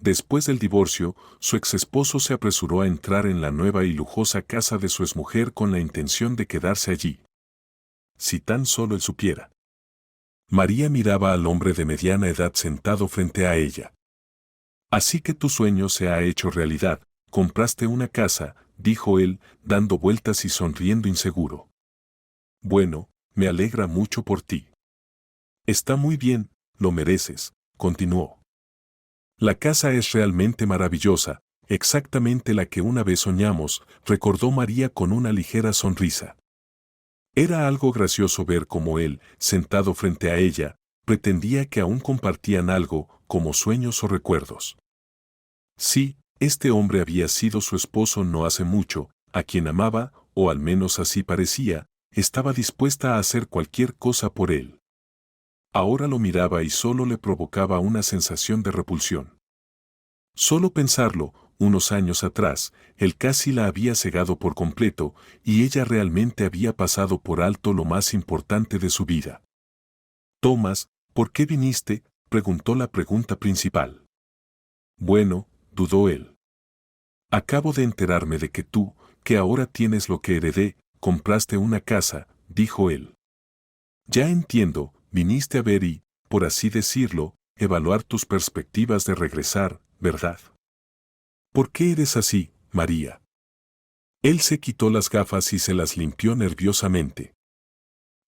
Después del divorcio, su exesposo se apresuró a entrar en la nueva y lujosa casa de su exmujer con la intención de quedarse allí. Si tan solo él supiera. María miraba al hombre de mediana edad sentado frente a ella. Así que tu sueño se ha hecho realidad, compraste una casa, dijo él, dando vueltas y sonriendo inseguro. Bueno, me alegra mucho por ti. Está muy bien, lo mereces, continuó. La casa es realmente maravillosa, exactamente la que una vez soñamos, recordó María con una ligera sonrisa. Era algo gracioso ver cómo él, sentado frente a ella, pretendía que aún compartían algo, como sueños o recuerdos. Sí, este hombre había sido su esposo no hace mucho, a quien amaba, o al menos así parecía, estaba dispuesta a hacer cualquier cosa por él. Ahora lo miraba y solo le provocaba una sensación de repulsión. Solo pensarlo, unos años atrás, él casi la había cegado por completo, y ella realmente había pasado por alto lo más importante de su vida. Tomás, ¿por qué viniste?, preguntó la pregunta principal. Bueno, dudó él. Acabo de enterarme de que tú, que ahora tienes lo que heredé, compraste una casa, dijo él. Ya entiendo, viniste a ver y, por así decirlo, evaluar tus perspectivas de regresar, ¿verdad? ¿Por qué eres así, María? Él se quitó las gafas y se las limpió nerviosamente.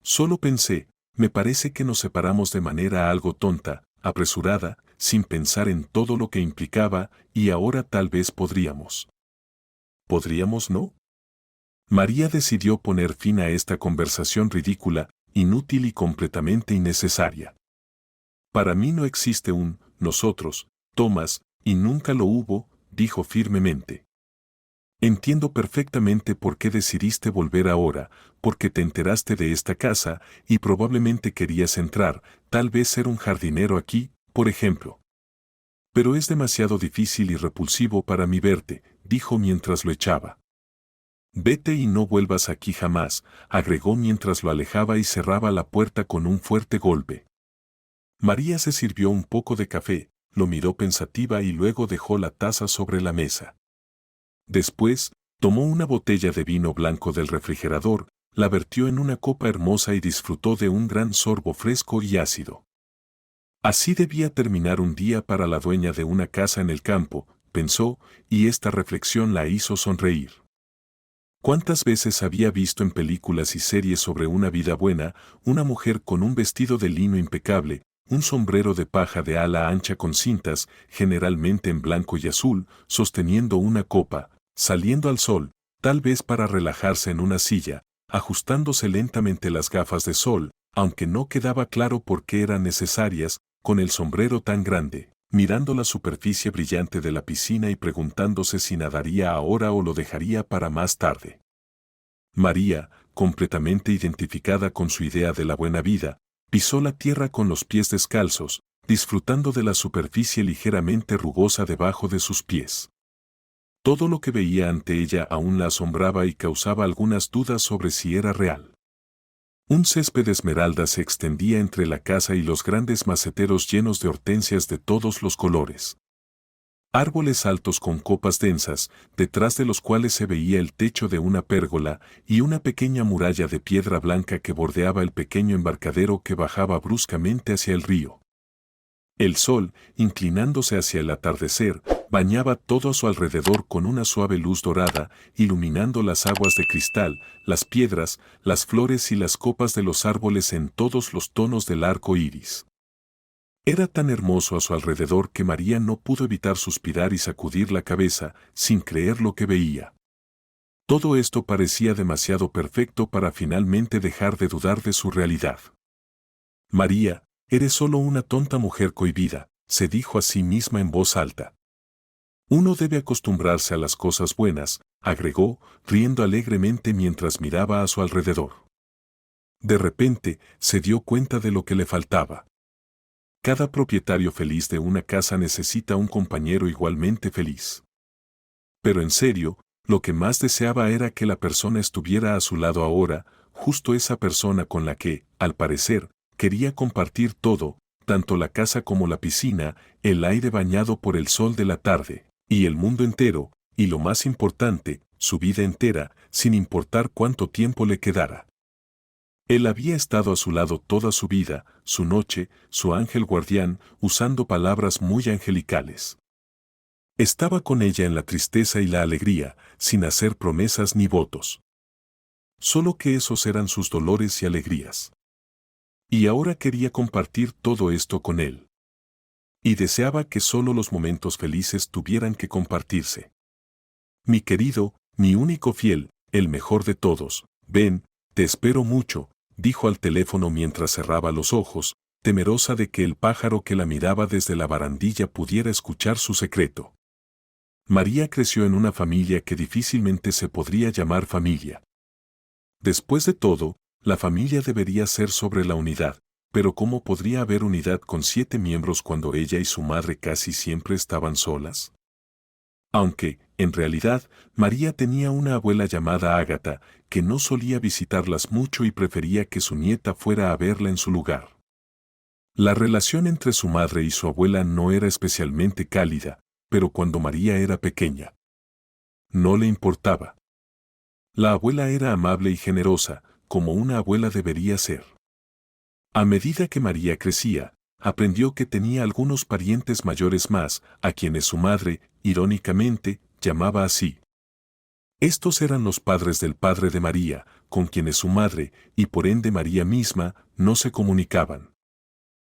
Solo pensé, me parece que nos separamos de manera algo tonta, apresurada, sin pensar en todo lo que implicaba, y ahora tal vez podríamos. ¿Podríamos no? María decidió poner fin a esta conversación ridícula, inútil y completamente innecesaria. Para mí no existe un nosotros, Tomás, y nunca lo hubo, dijo firmemente. Entiendo perfectamente por qué decidiste volver ahora, porque te enteraste de esta casa y probablemente querías entrar, tal vez ser un jardinero aquí, por ejemplo. Pero es demasiado difícil y repulsivo para mí verte, dijo mientras lo echaba. Vete y no vuelvas aquí jamás, agregó mientras lo alejaba y cerraba la puerta con un fuerte golpe. María se sirvió un poco de café, lo miró pensativa y luego dejó la taza sobre la mesa. Después, tomó una botella de vino blanco del refrigerador, la vertió en una copa hermosa y disfrutó de un gran sorbo fresco y ácido. Así debía terminar un día para la dueña de una casa en el campo, pensó, y esta reflexión la hizo sonreír. ¿Cuántas veces había visto en películas y series sobre una vida buena, una mujer con un vestido de lino impecable, un sombrero de paja de ala ancha con cintas, generalmente en blanco y azul, sosteniendo una copa, saliendo al sol, tal vez para relajarse en una silla, ajustándose lentamente las gafas de sol, aunque no quedaba claro por qué eran necesarias, con el sombrero tan grande, mirando la superficie brillante de la piscina y preguntándose si nadaría ahora o lo dejaría para más tarde. María, completamente identificada con su idea de la buena vida, pisó la tierra con los pies descalzos, disfrutando de la superficie ligeramente rugosa debajo de sus pies. Todo lo que veía ante ella aún la asombraba y causaba algunas dudas sobre si era real. Un césped de esmeralda se extendía entre la casa y los grandes maceteros llenos de hortensias de todos los colores. Árboles altos con copas densas, detrás de los cuales se veía el techo de una pérgola y una pequeña muralla de piedra blanca que bordeaba el pequeño embarcadero que bajaba bruscamente hacia el río. El sol, inclinándose hacia el atardecer, bañaba todo a su alrededor con una suave luz dorada, iluminando las aguas de cristal, las piedras, las flores y las copas de los árboles en todos los tonos del arco iris. Era tan hermoso a su alrededor que María no pudo evitar suspirar y sacudir la cabeza, sin creer lo que veía. Todo esto parecía demasiado perfecto para finalmente dejar de dudar de su realidad. María, eres solo una tonta mujer cohibida, se dijo a sí misma en voz alta. Uno debe acostumbrarse a las cosas buenas, agregó, riendo alegremente mientras miraba a su alrededor. De repente, se dio cuenta de lo que le faltaba. Cada propietario feliz de una casa necesita un compañero igualmente feliz. Pero en serio, lo que más deseaba era que la persona estuviera a su lado ahora, justo esa persona con la que, al parecer, quería compartir todo, tanto la casa como la piscina, el aire bañado por el sol de la tarde, y el mundo entero, y lo más importante, su vida entera, sin importar cuánto tiempo le quedara. Él había estado a su lado toda su vida, su noche, su ángel guardián, usando palabras muy angelicales. Estaba con ella en la tristeza y la alegría, sin hacer promesas ni votos. Solo que esos eran sus dolores y alegrías. Y ahora quería compartir todo esto con él. Y deseaba que solo los momentos felices tuvieran que compartirse. Mi querido, mi único fiel, el mejor de todos, ven, te espero mucho, dijo al teléfono mientras cerraba los ojos, temerosa de que el pájaro que la miraba desde la barandilla pudiera escuchar su secreto. María creció en una familia que difícilmente se podría llamar familia. Después de todo, la familia debería ser sobre la unidad, pero ¿cómo podría haber unidad con 7 miembros cuando ella y su madre casi siempre estaban solas? Aunque, en realidad, María tenía una abuela llamada Ágata, que no solía visitarlas mucho y prefería que su nieta fuera a verla en su lugar. La relación entre su madre y su abuela no era especialmente cálida, pero cuando María era pequeña, no le importaba. La abuela era amable y generosa, como una abuela debería ser. A medida que María crecía, aprendió que tenía algunos parientes mayores más, a quienes su madre, irónicamente, llamaba así. Estos eran los padres del padre de María, con quienes su madre, y por ende María misma, no se comunicaban.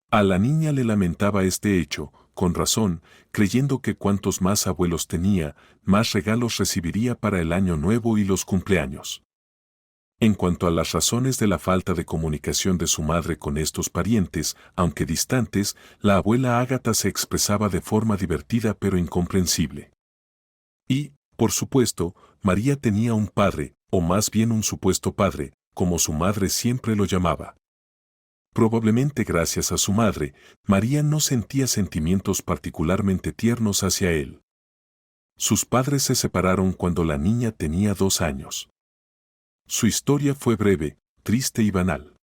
A la niña le lamentaba este hecho, con razón, creyendo que cuantos más abuelos tenía, más regalos recibiría para el año nuevo y los cumpleaños. En cuanto a las razones de la falta de comunicación de su madre con estos parientes, aunque distantes, la abuela Ágata se expresaba de forma divertida pero incomprensible. Y, por supuesto, María tenía un padre, o más bien un supuesto padre, como su madre siempre lo llamaba. Probablemente gracias a su madre, María no sentía sentimientos particularmente tiernos hacia él. Sus padres se separaron cuando la niña tenía 2 años. Su historia fue breve, triste y banal.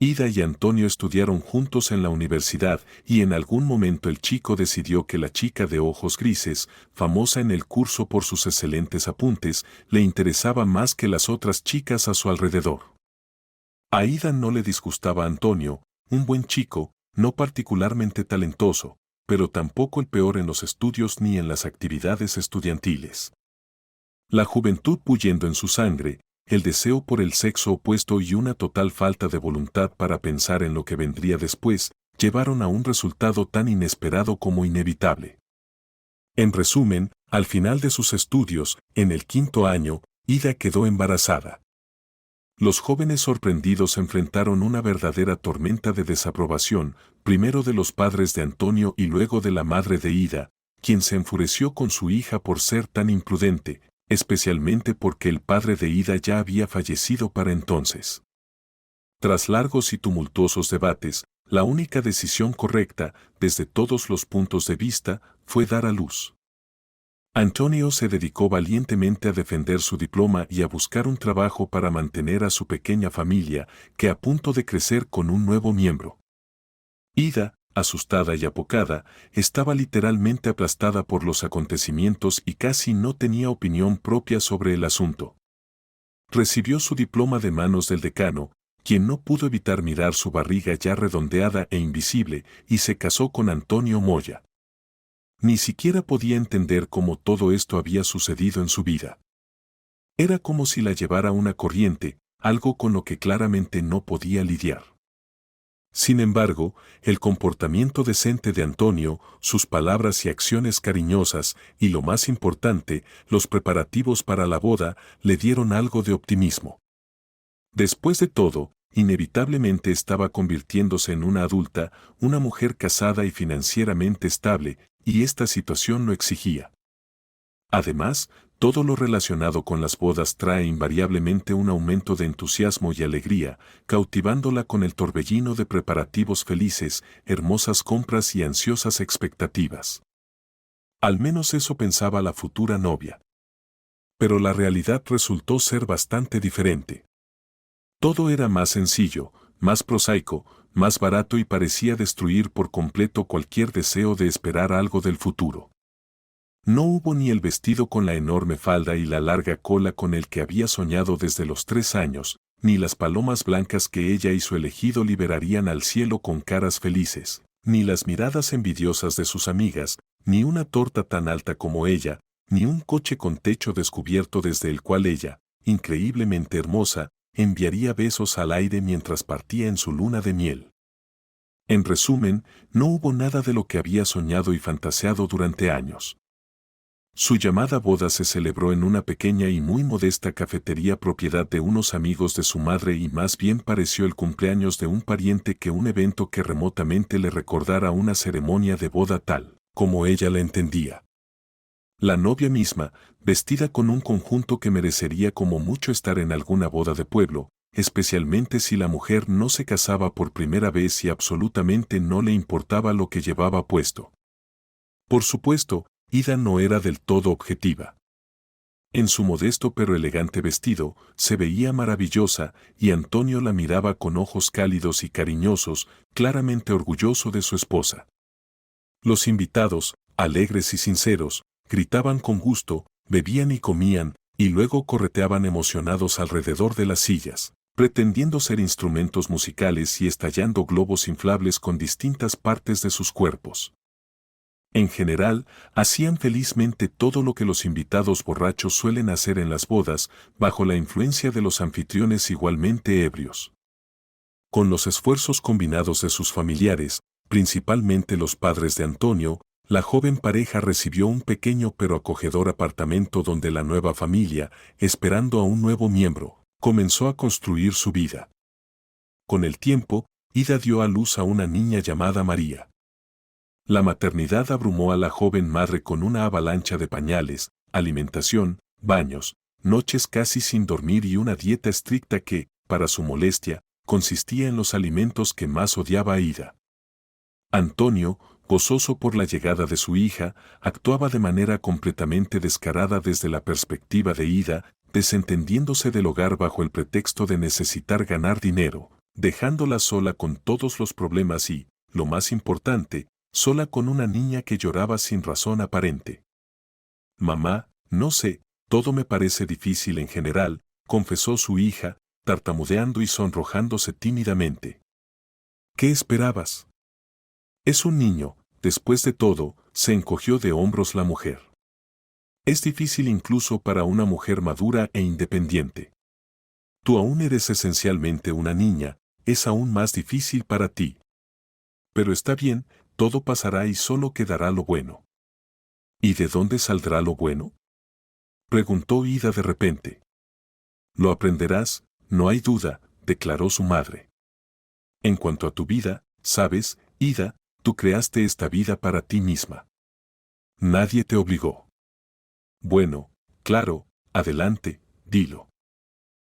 Ida y Antonio estudiaron juntos en la universidad y en algún momento el chico decidió que la chica de ojos grises, famosa en el curso por sus excelentes apuntes, le interesaba más que las otras chicas a su alrededor. A Ida no le disgustaba Antonio, un buen chico, no particularmente talentoso, pero tampoco el peor en los estudios ni en las actividades estudiantiles. La juventud bullendo en su sangre, el deseo por el sexo opuesto y una total falta de voluntad para pensar en lo que vendría después, llevaron a un resultado tan inesperado como inevitable. En resumen, al final de sus estudios, en el 5º año, Ida quedó embarazada. Los jóvenes sorprendidos enfrentaron una verdadera tormenta de desaprobación, primero de los padres de Antonio y luego de la madre de Ida, quien se enfureció con su hija por ser tan imprudente, especialmente porque el padre de Ida ya había fallecido para entonces. Tras largos y tumultuosos debates, la única decisión correcta, desde todos los puntos de vista, fue dar a luz. Antonio se dedicó valientemente a defender su diploma y a buscar un trabajo para mantener a su pequeña familia, que a punto de crecer con un nuevo miembro. Ida, asustada y apocada, estaba literalmente aplastada por los acontecimientos y casi no tenía opinión propia sobre el asunto. Recibió su diploma de manos del decano, quien no pudo evitar mirar su barriga ya redondeada e invisible, y se casó con Antonio Moya. Ni siquiera podía entender cómo todo esto había sucedido en su vida. Era como si la llevara una corriente, algo con lo que claramente no podía lidiar. Sin embargo, el comportamiento decente de Antonio, sus palabras y acciones cariñosas, y lo más importante, los preparativos para la boda, le dieron algo de optimismo. Después de todo, inevitablemente estaba convirtiéndose en una adulta, una mujer casada y financieramente estable, y esta situación lo exigía. Además, todo lo relacionado con las bodas trae invariablemente un aumento de entusiasmo y alegría, cautivándola con el torbellino de preparativos felices, hermosas compras y ansiosas expectativas. Al menos eso pensaba la futura novia. Pero la realidad resultó ser bastante diferente. Todo era más sencillo, más prosaico, más barato y parecía destruir por completo cualquier deseo de esperar algo del futuro. No hubo ni el vestido con la enorme falda y la larga cola con el que había soñado desde los 3 años, ni las palomas blancas que ella y su elegido liberarían al cielo con caras felices, ni las miradas envidiosas de sus amigas, ni una torta tan alta como ella, ni un coche con techo descubierto desde el cual ella, increíblemente hermosa, enviaría besos al aire mientras partía en su luna de miel. En resumen, no hubo nada de lo que había soñado y fantaseado durante años. Su llamada boda se celebró en una pequeña y muy modesta cafetería propiedad de unos amigos de su madre y más bien pareció el cumpleaños de un pariente que un evento que remotamente le recordara una ceremonia de boda tal, como ella la entendía. La novia misma, vestida con un conjunto que merecería como mucho estar en alguna boda de pueblo, especialmente si la mujer no se casaba por primera vez y absolutamente no le importaba lo que llevaba puesto. Por supuesto, Ida no era del todo objetiva. En su modesto pero elegante vestido, se veía maravillosa, y Antonio la miraba con ojos cálidos y cariñosos, claramente orgulloso de su esposa. Los invitados, alegres y sinceros, gritaban con gusto, bebían y comían, y luego correteaban emocionados alrededor de las sillas, pretendiendo ser instrumentos musicales y estallando globos inflables con distintas partes de sus cuerpos. En general, hacían felizmente todo lo que los invitados borrachos suelen hacer en las bodas, bajo la influencia de los anfitriones igualmente ebrios. Con los esfuerzos combinados de sus familiares, principalmente los padres de Antonio, la joven pareja recibió un pequeño pero acogedor apartamento donde la nueva familia, esperando a un nuevo miembro, comenzó a construir su vida. Con el tiempo, Ida dio a luz a una niña llamada María. La maternidad abrumó a la joven madre con una avalancha de pañales, alimentación, baños, noches casi sin dormir y una dieta estricta que, para su molestia, consistía en los alimentos que más odiaba a Ida. Antonio, gozoso por la llegada de su hija, actuaba de manera completamente descarada desde la perspectiva de Ida, desentendiéndose del hogar bajo el pretexto de necesitar ganar dinero, dejándola sola con todos los problemas y, lo más importante, sola con una niña que lloraba sin razón aparente. Mamá, no sé, todo me parece difícil en general, confesó su hija, tartamudeando y sonrojándose tímidamente. ¿Qué esperabas? Es un niño, después de todo, se encogió de hombros la mujer. Es difícil incluso para una mujer madura e independiente. Tú aún eres esencialmente una niña, es aún más difícil para ti. Pero está bien, todo pasará y solo quedará lo bueno. ¿Y de dónde saldrá lo bueno? Preguntó Ida de repente. Lo aprenderás, no hay duda, declaró su madre. En cuanto a tu vida, sabes, Ida, tú creaste esta vida para ti misma. Nadie te obligó. Bueno, claro, adelante, dilo.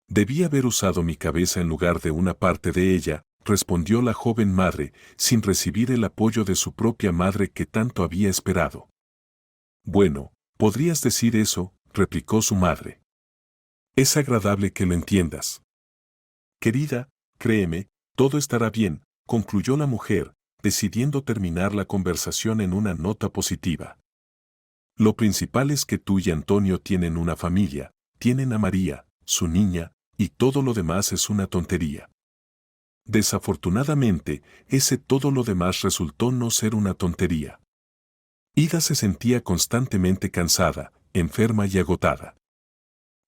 Debí haber usado mi cabeza en lugar de una parte de ella, respondió la joven madre, sin recibir el apoyo de su propia madre que tanto había esperado. Bueno, podrías decir eso, replicó su madre. Es agradable que lo entiendas. Querida, créeme, todo estará bien, concluyó la mujer, decidiendo terminar la conversación en una nota positiva. Lo principal es que tú y Antonio tienen una familia, tienen a María, su niña, y todo lo demás es una tontería. Desafortunadamente, ese todo lo demás resultó no ser una tontería. Ida se sentía constantemente cansada, enferma y agotada.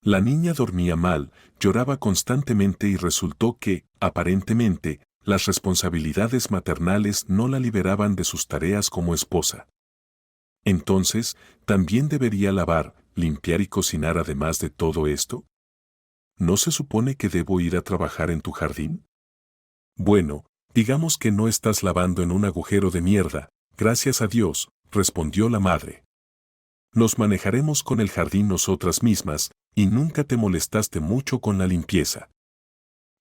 La niña dormía mal, lloraba constantemente y resultó que, aparentemente, las responsabilidades maternales no la liberaban de sus tareas como esposa. Entonces, ¿también debería lavar, limpiar y cocinar además de todo esto? ¿No se supone que debo ir a trabajar en tu jardín? Bueno, digamos que no estás lavando en un agujero de mierda, gracias a Dios, respondió la madre. Nos manejaremos con el jardín nosotras mismas, y nunca te molestaste mucho con la limpieza.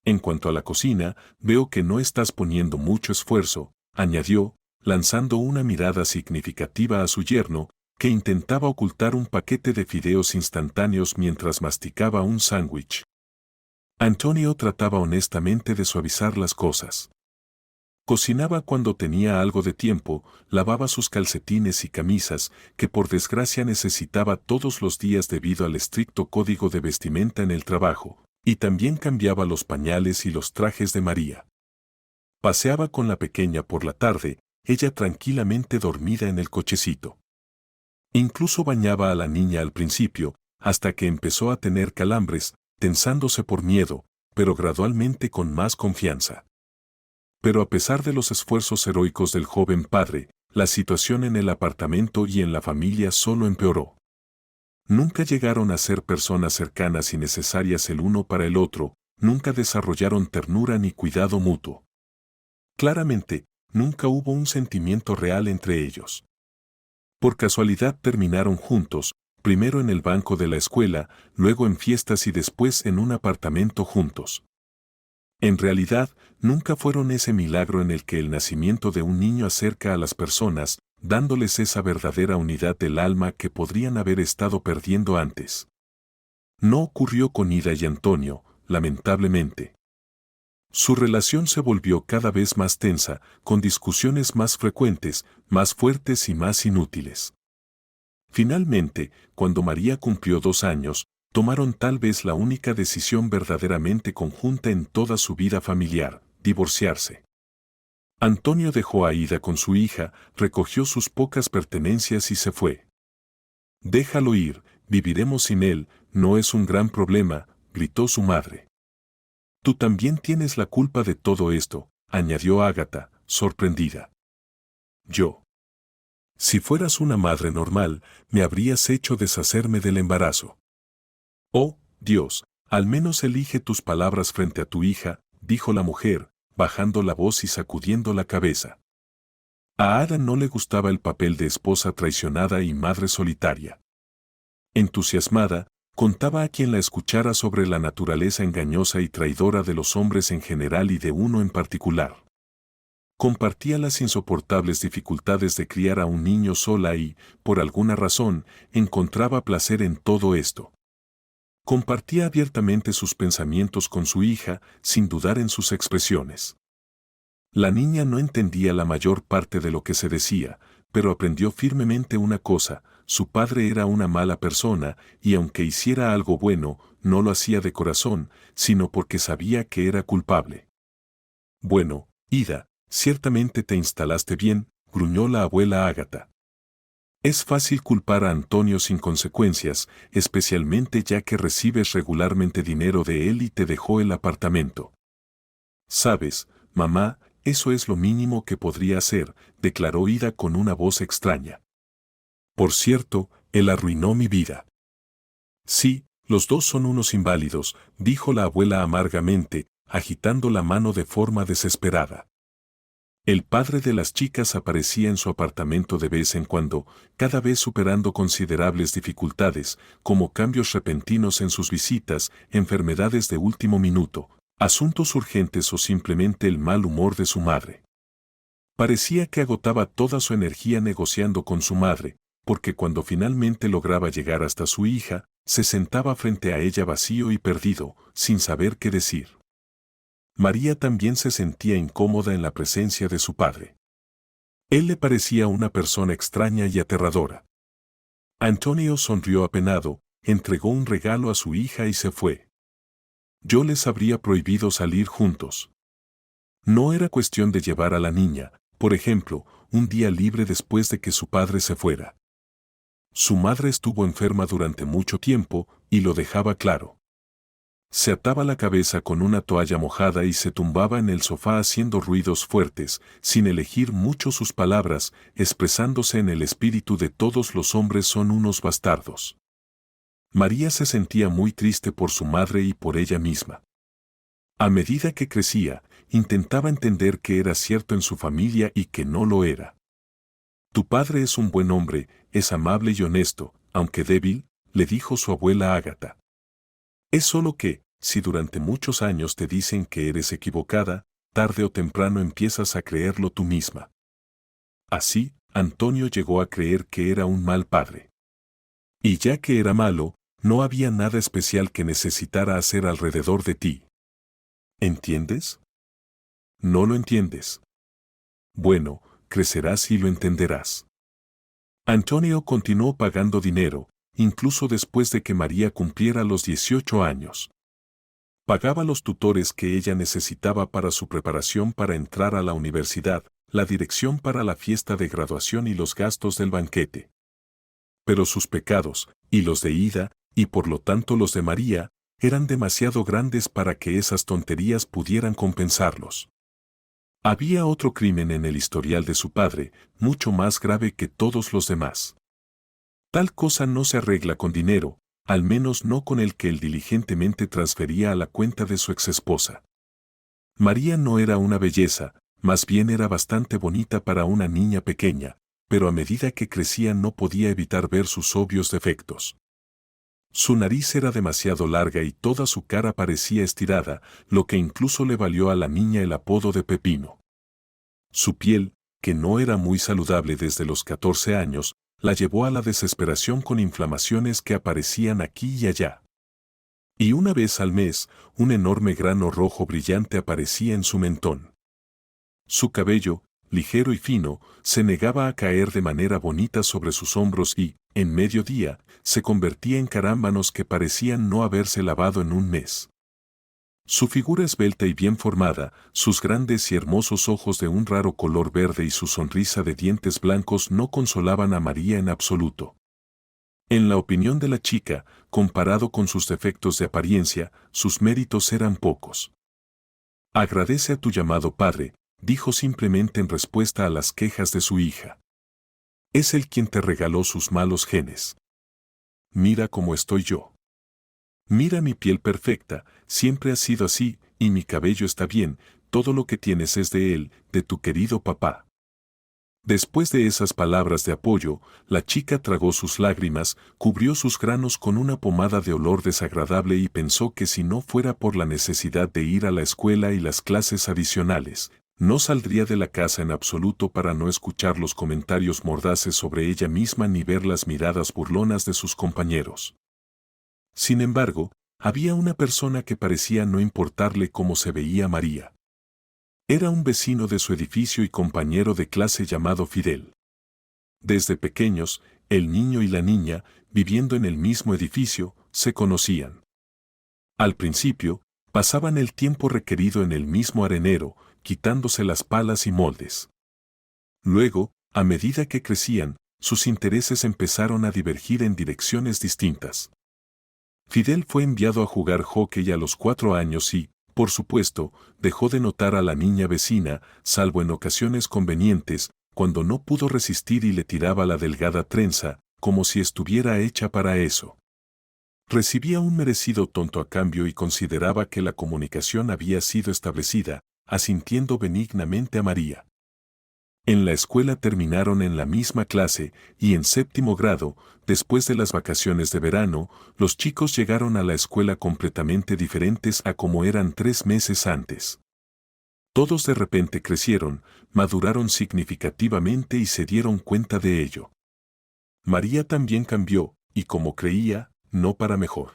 En cuanto a la cocina, veo que no estás poniendo mucho esfuerzo, añadió, lanzando una mirada significativa a su yerno, que intentaba ocultar un paquete de fideos instantáneos mientras masticaba un sándwich. Antonio trataba honestamente de suavizar las cosas. Cocinaba cuando tenía algo de tiempo, lavaba sus calcetines y camisas, que por desgracia necesitaba todos los días debido al estricto código de vestimenta en el trabajo, y también cambiaba los pañales y los trajes de María. Paseaba con la pequeña por la tarde, ella tranquilamente dormida en el cochecito. Incluso bañaba a la niña al principio, hasta que empezó a tener calambres, tensándose por miedo, pero gradualmente con más confianza. Pero a pesar de los esfuerzos heroicos del joven padre, la situación en el apartamento y en la familia solo empeoró. Nunca llegaron a ser personas cercanas y necesarias el uno para el otro, nunca desarrollaron ternura ni cuidado mutuo. Claramente, nunca hubo un sentimiento real entre ellos. Por casualidad terminaron juntos, primero en el banco de la escuela, luego en fiestas y después en un apartamento juntos. En realidad, nunca fueron ese milagro en el que el nacimiento de un niño acerca a las personas, dándoles esa verdadera unidad del alma que podrían haber estado perdiendo antes. No ocurrió con Ida y Antonio, lamentablemente. Su relación se volvió cada vez más tensa, con discusiones más frecuentes, más fuertes y más inútiles. Finalmente, cuando María cumplió 2 años, tomaron tal vez la única decisión verdaderamente conjunta en toda su vida familiar: divorciarse. Antonio dejó a Ida con su hija, recogió sus pocas pertenencias y se fue. «Déjalo ir, viviremos sin él, no es un gran problema», gritó su madre. «Tú también tienes la culpa de todo esto», añadió Ágata, sorprendida. «Yo. Si fueras una madre normal, me habrías hecho deshacerme del embarazo». «Oh, Dios, al menos elige tus palabras frente a tu hija», dijo la mujer, bajando la voz y sacudiendo la cabeza. A Ada no le gustaba el papel de esposa traicionada y madre solitaria. Entusiasmada, contaba a quien la escuchara sobre la naturaleza engañosa y traidora de los hombres en general y de uno en particular. Compartía las insoportables dificultades de criar a un niño sola y, por alguna razón, encontraba placer en todo esto. Compartía abiertamente sus pensamientos con su hija, sin dudar en sus expresiones. La niña no entendía la mayor parte de lo que se decía, pero aprendió firmemente una cosa: su padre era una mala persona, y aunque hiciera algo bueno, no lo hacía de corazón, sino porque sabía que era culpable. «Bueno, Ida, ciertamente te instalaste bien», gruñó la abuela Ágata. «Es fácil culpar a Antonio sin consecuencias, especialmente ya que recibes regularmente dinero de él y te dejó el apartamento». «Sabes, mamá, eso es lo mínimo que podría hacer», declaró Ida con una voz extraña. «Por cierto, él arruinó mi vida». «Sí, los dos son unos inválidos», dijo la abuela amargamente, agitando la mano de forma desesperada. El padre de las chicas aparecía en su apartamento de vez en cuando, cada vez superando considerables dificultades, como cambios repentinos en sus visitas, enfermedades de último minuto, asuntos urgentes o simplemente el mal humor de su madre. Parecía que agotaba toda su energía negociando con su madre, porque cuando finalmente lograba llegar hasta su hija, se sentaba frente a ella vacío y perdido, sin saber qué decir. María también se sentía incómoda en la presencia de su padre. Él le parecía una persona extraña y aterradora. Antonio sonrió apenado, entregó un regalo a su hija y se fue. «Yo les habría prohibido salir juntos». No era cuestión de llevar a la niña, por ejemplo, un día libre después de que su padre se fuera. Su madre estuvo enferma durante mucho tiempo, y lo dejaba claro. Se ataba la cabeza con una toalla mojada y se tumbaba en el sofá haciendo ruidos fuertes, sin elegir mucho sus palabras, expresándose en el espíritu de «todos los hombres son unos bastardos». María se sentía muy triste por su madre y por ella misma. A medida que crecía, intentaba entender qué era cierto en su familia y qué no lo era. «Tu padre es un buen hombre, es amable y honesto, aunque débil», le dijo su abuela Ágata. «Es solo que, si durante muchos años te dicen que eres equivocada, tarde o temprano empiezas a creerlo tú misma». Así, Antonio llegó a creer que era un mal padre. Y ya que era malo, no había nada especial que necesitara hacer alrededor de ti. ¿Entiendes? No lo entiendes. Bueno, crecerás y lo entenderás. Antonio continuó pagando dinero, incluso después de que María cumpliera los 18 años. Pagaba los tutores que ella necesitaba para su preparación para entrar a la universidad, la dirección para la fiesta de graduación y los gastos del banquete. Pero sus pecados, y los de Ida, y por lo tanto los de María, eran demasiado grandes para que esas tonterías pudieran compensarlos. Había otro crimen en el historial de su padre, mucho más grave que todos los demás. Tal cosa no se arregla con dinero, al menos no con el que él diligentemente transfería a la cuenta de su exesposa. María no era una belleza, más bien era bastante bonita para una niña pequeña, pero a medida que crecía no podía evitar ver sus obvios defectos. Su nariz era demasiado larga y toda su cara parecía estirada, lo que incluso le valió a la niña el apodo de Pepino. Su piel, que no era muy saludable desde los 14 años, la llevó a la desesperación con inflamaciones que aparecían aquí y allá. Y una vez al mes, un enorme grano rojo brillante aparecía en su mentón. Su cabello, ligero y fino, se negaba a caer de manera bonita sobre sus hombros y, en mediodía, se convertía en carámbanos que parecían no haberse lavado en un mes. Su figura esbelta y bien formada, sus grandes y hermosos ojos de un raro color verde y su sonrisa de dientes blancos no consolaban a María en absoluto. En la opinión de la chica, comparado con sus defectos de apariencia, sus méritos eran pocos. Agradece a tu llamado padre, dijo simplemente en respuesta a las quejas de su hija. Es él quien te regaló sus malos genes. Mira cómo estoy yo. Mira mi piel perfecta, siempre ha sido así, y mi cabello está bien, todo lo que tienes es de él, de tu querido papá. Después de esas palabras de apoyo, la chica tragó sus lágrimas, cubrió sus granos con una pomada de olor desagradable y pensó que si no fuera por la necesidad de ir a la escuela y las clases adicionales, no saldría de la casa en absoluto para no escuchar los comentarios mordaces sobre ella misma ni ver las miradas burlonas de sus compañeros. Sin embargo, había una persona que parecía no importarle cómo se veía María. Era un vecino de su edificio y compañero de clase llamado Fidel. Desde pequeños, el niño y la niña, viviendo en el mismo edificio, se conocían. Al principio, pasaban el tiempo requerido en el mismo arenero, quitándose las palas y moldes. Luego, a medida que crecían, sus intereses empezaron a divergir en direcciones distintas. Fidel fue enviado a jugar hockey a los 4 años y, por supuesto, dejó de notar a la niña vecina, salvo en ocasiones convenientes, cuando no pudo resistir y le tiraba la delgada trenza, como si estuviera hecha para eso. Recibía un merecido tonto a cambio y consideraba que la comunicación había sido establecida, asintiendo benignamente a María. En la escuela terminaron en la misma clase y en 7º grado, después de las vacaciones de verano, los chicos llegaron a la escuela completamente diferentes a como eran 3 meses antes. Todos de repente crecieron, maduraron significativamente y se dieron cuenta de ello. María también cambió, y como creía, no para mejor.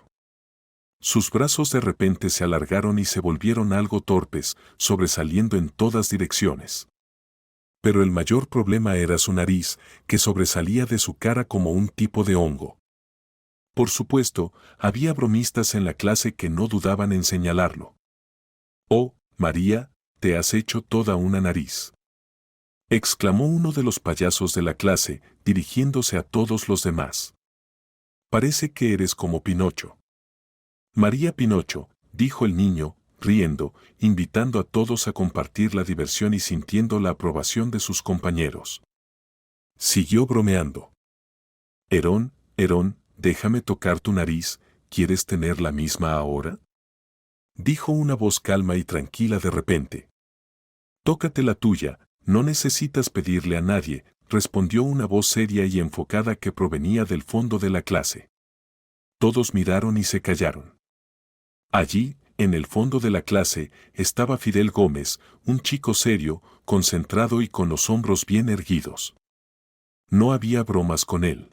Sus brazos de repente se alargaron y se volvieron algo torpes, sobresaliendo en todas direcciones. Pero el mayor problema era su nariz, que sobresalía de su cara como un tipo de hongo. Por supuesto, había bromistas en la clase que no dudaban en señalarlo. «Oh, María, te has hecho toda una nariz», exclamó uno de los payasos de la clase, dirigiéndose a todos los demás. «Parece que eres como Pinocho». «María Pinocho», dijo el niño, riendo, invitando a todos a compartir la diversión y sintiendo la aprobación de sus compañeros. Siguió bromeando. «Herón, Herón, déjame tocar tu nariz, ¿quieres tener la misma ahora?», dijo una voz calma y tranquila de repente. «Tócate la tuya, no necesitas pedirle a nadie», respondió una voz seria y enfocada que provenía del fondo de la clase. Todos miraron y se callaron. Allí, en el fondo de la clase, estaba Fidel Gómez, un chico serio, concentrado y con los hombros bien erguidos. No había bromas con él.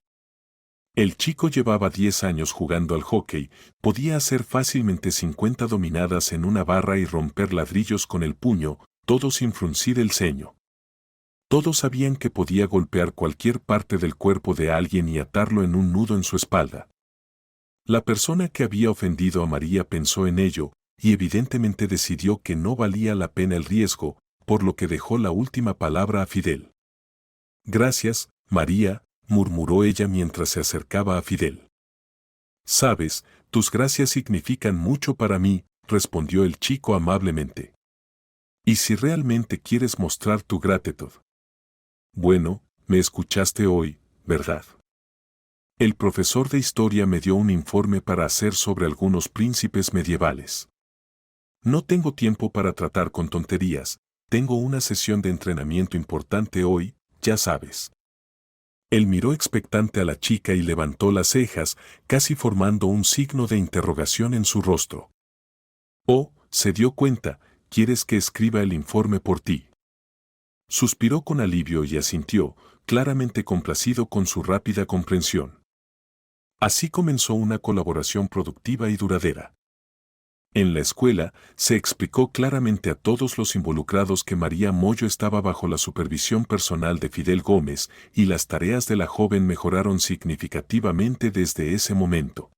El chico llevaba 10 años jugando al hockey, podía hacer fácilmente 50 dominadas en una barra y romper ladrillos con el puño, todo sin fruncir el ceño. Todos sabían que podía golpear cualquier parte del cuerpo de alguien y atarlo en un nudo en su espalda. La persona que había ofendido a María pensó en ello, y evidentemente decidió que no valía la pena el riesgo, por lo que dejó la última palabra a Fidel. Gracias, María, murmuró ella mientras se acercaba a Fidel. Sabes, tus gracias significan mucho para mí, respondió el chico amablemente. ¿Y si realmente quieres mostrar tu gratitud? Bueno, me escuchaste hoy, ¿verdad? El profesor de historia me dio un informe para hacer sobre algunos príncipes medievales. No tengo tiempo para tratar con tonterías, tengo una sesión de entrenamiento importante hoy, ya sabes. Él miró expectante a la chica y levantó las cejas, casi formando un signo de interrogación en su rostro. Oh, se dio cuenta, ¿quieres que escriba el informe por ti? Suspiró con alivio y asintió, claramente complacido con su rápida comprensión. Así comenzó una colaboración productiva y duradera. En la escuela, se explicó claramente a todos los involucrados que María Moyo estaba bajo la supervisión personal de Fidel Gómez y las tareas de la joven mejoraron significativamente desde ese momento.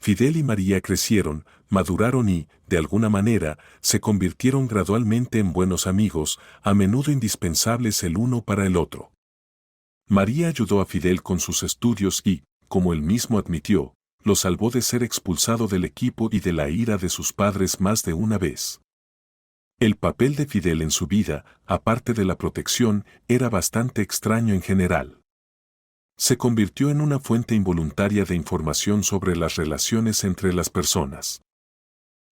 Fidel y María crecieron, maduraron y, de alguna manera, se convirtieron gradualmente en buenos amigos, a menudo indispensables el uno para el otro. María ayudó a Fidel con sus estudios y, como él mismo admitió, lo salvó de ser expulsado del equipo y de la ira de sus padres más de una vez. El papel de Fidel en su vida, aparte de la protección, era bastante extraño en general. Se convirtió en una fuente involuntaria de información sobre las relaciones entre las personas.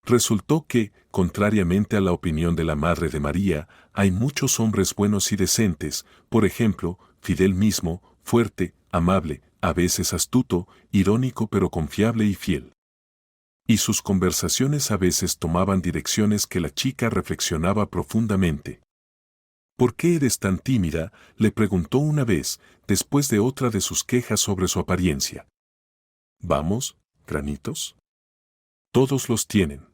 Resultó que, contrariamente a la opinión de la madre de María, hay muchos hombres buenos y decentes, por ejemplo, Fidel mismo, fuerte, amable, a veces astuto, irónico pero confiable y fiel. Y sus conversaciones a veces tomaban direcciones que la chica reflexionaba profundamente. ¿Por qué eres tan tímida?, le preguntó una vez, después de otra de sus quejas sobre su apariencia. Vamos, granitos. Todos los tienen.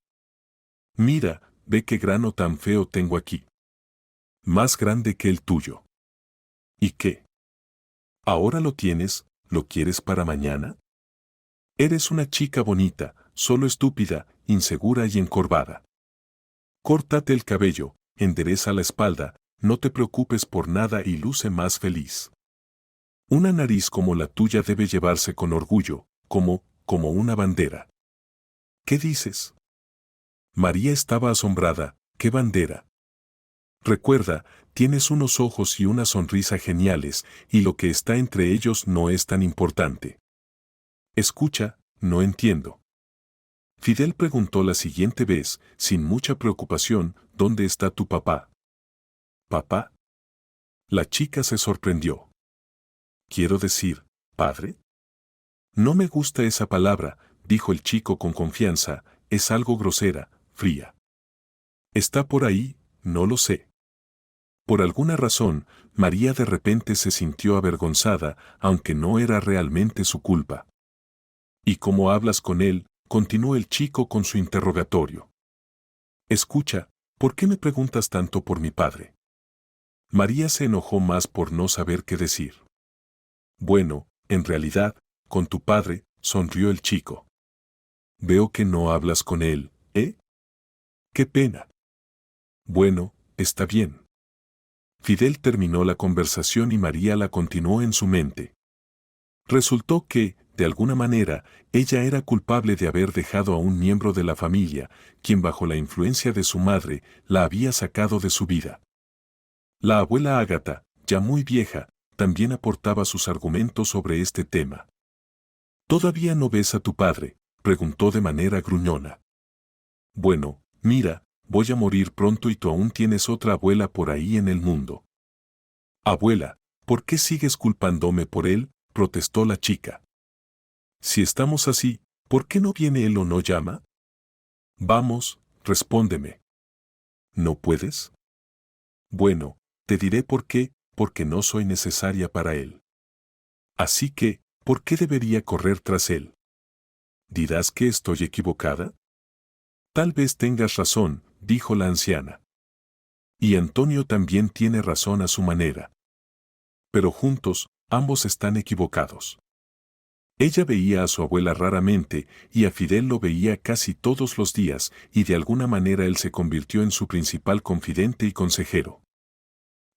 Mira, ve qué grano tan feo tengo aquí. Más grande que el tuyo. ¿Y qué? Ahora lo tienes, ¿lo quieres para mañana? Eres una chica bonita, solo estúpida, insegura y encorvada. Córtate el cabello, endereza la espalda, no te preocupes por nada y luce más feliz. Una nariz como la tuya debe llevarse con orgullo, como una bandera. ¿Qué dices? María estaba asombrada. ¿Qué bandera? Recuerda, tienes unos ojos y una sonrisa geniales, y lo que está entre ellos no es tan importante. Escucha, no entiendo. Fidel preguntó la siguiente vez, sin mucha preocupación, ¿dónde está tu papá? ¿Papá? La chica se sorprendió. Quiero decir, ¿padre? No me gusta esa palabra, dijo el chico con confianza, es algo grosera, fría. ¿Está por ahí? No lo sé. Por alguna razón, María de repente se sintió avergonzada, aunque no era realmente su culpa. ¿Y cómo hablas con él?, continuó el chico con su interrogatorio. Escucha, ¿por qué me preguntas tanto por mi padre? María se enojó más por no saber qué decir. Bueno, en realidad, con tu padre, sonrió el chico. Veo que no hablas con él, ¿eh? Qué pena. Bueno, está bien. Fidel terminó la conversación y María la continuó en su mente. Resultó que, de alguna manera, ella era culpable de haber dejado a un miembro de la familia, quien bajo la influencia de su madre, la había sacado de su vida. La abuela Ágata, ya muy vieja, también aportaba sus argumentos sobre este tema. ¿Todavía no ves a tu padre?, preguntó de manera gruñona. Bueno, mira, voy a morir pronto y tú aún tienes otra abuela por ahí en el mundo. Abuela, ¿por qué sigues culpándome por él?, protestó la chica. Si estamos así, ¿por qué no viene él o no llama? Vamos, respóndeme. ¿No puedes? Bueno, te diré por qué, porque no soy necesaria para él. Así que, ¿Por qué debería correr tras él? ¿Dirás que estoy equivocada? Tal vez tengas razón, dijo la anciana. Y Antonio también tiene razón a su manera. Pero juntos, ambos están equivocados. Ella veía a su abuela raramente y a Fidel lo veía casi todos los días y de alguna manera él se convirtió en su principal confidente y consejero.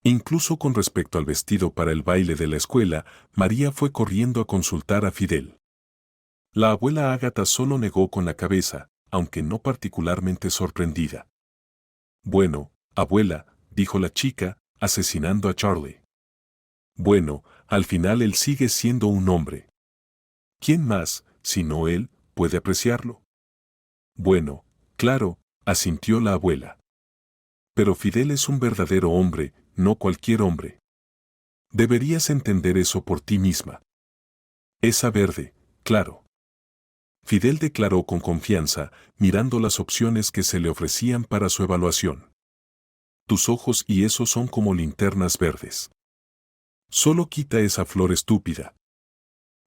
Incluso con respecto al vestido para el baile de la escuela, María fue corriendo a consultar a Fidel. La abuela Ágata solo negó con la cabeza, aunque no particularmente sorprendida. Bueno, abuela, dijo la chica, asesinando a Charlie. Bueno, al final él sigue siendo un hombre. ¿Quién más, sino él, puede apreciarlo? Bueno, claro, asintió la abuela. Pero Fidel es un verdadero hombre, no cualquier hombre. Deberías entender eso por ti misma. Esa verde, claro. Fidel declaró con confianza, mirando las opciones que se le ofrecían para su evaluación. Tus ojos y eso son como linternas verdes. Solo quita esa flor estúpida.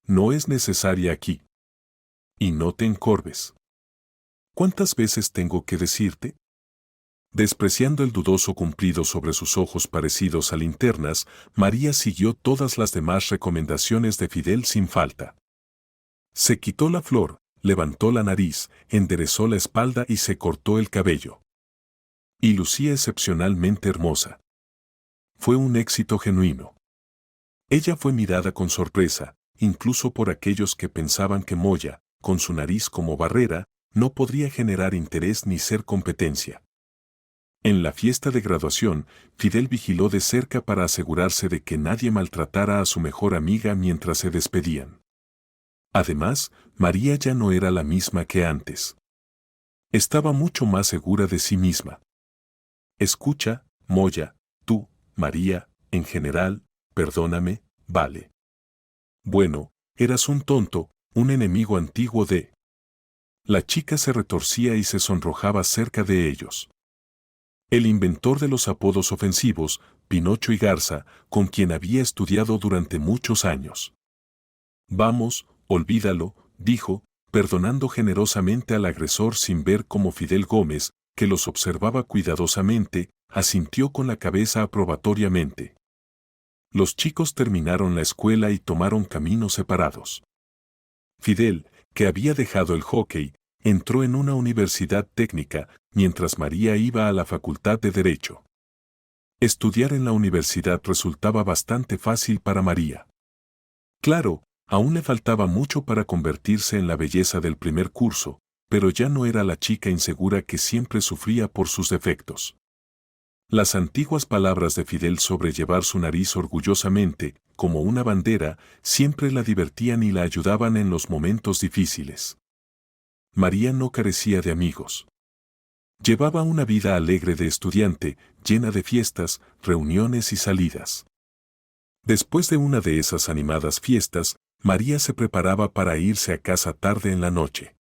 No es necesaria aquí. Y no te encorves. ¿Cuántas veces tengo que decirte? Despreciando el dudoso cumplido sobre sus ojos parecidos a linternas, María siguió todas las demás recomendaciones de Fidel sin falta. Se quitó la flor, levantó la nariz, enderezó la espalda y se cortó el cabello. Y lucía excepcionalmente hermosa. Fue un éxito genuino. Ella fue mirada con sorpresa, incluso por aquellos que pensaban que Moya, con su nariz como barrera, no podría generar interés ni ser competencia. En la fiesta de graduación, Fidel vigiló de cerca para asegurarse de que nadie maltratara a su mejor amiga mientras se despedían. Además, María ya no era la misma que antes. Estaba mucho más segura de sí misma. Escucha, Moya, tú, María, en general, perdóname, vale. Bueno, eras un tonto, un enemigo antiguo de... La chica se retorcía y se sonrojaba cerca de ellos. El inventor de los apodos ofensivos, Pinocho y Garza, con quien había estudiado durante muchos años. Vamos, olvídalo, dijo, perdonando generosamente al agresor sin ver cómo Fidel Gómez, que los observaba cuidadosamente, asintió con la cabeza aprobatoriamente. Los chicos terminaron la escuela y tomaron caminos separados. Fidel, que había dejado el hockey, entró en una universidad técnica, mientras María iba a la Facultad de Derecho. Estudiar en la universidad resultaba bastante fácil para María. Claro, aún le faltaba mucho para convertirse en la belleza del primer curso, pero ya no era la chica insegura que siempre sufría por sus defectos. Las antiguas palabras de Fidel sobre llevar su nariz orgullosamente, como una bandera, siempre la divertían y la ayudaban en los momentos difíciles. María no carecía de amigos. Llevaba una vida alegre de estudiante, llena de fiestas, reuniones y salidas. Después de una de esas animadas fiestas, María se preparaba para irse a casa tarde en la noche.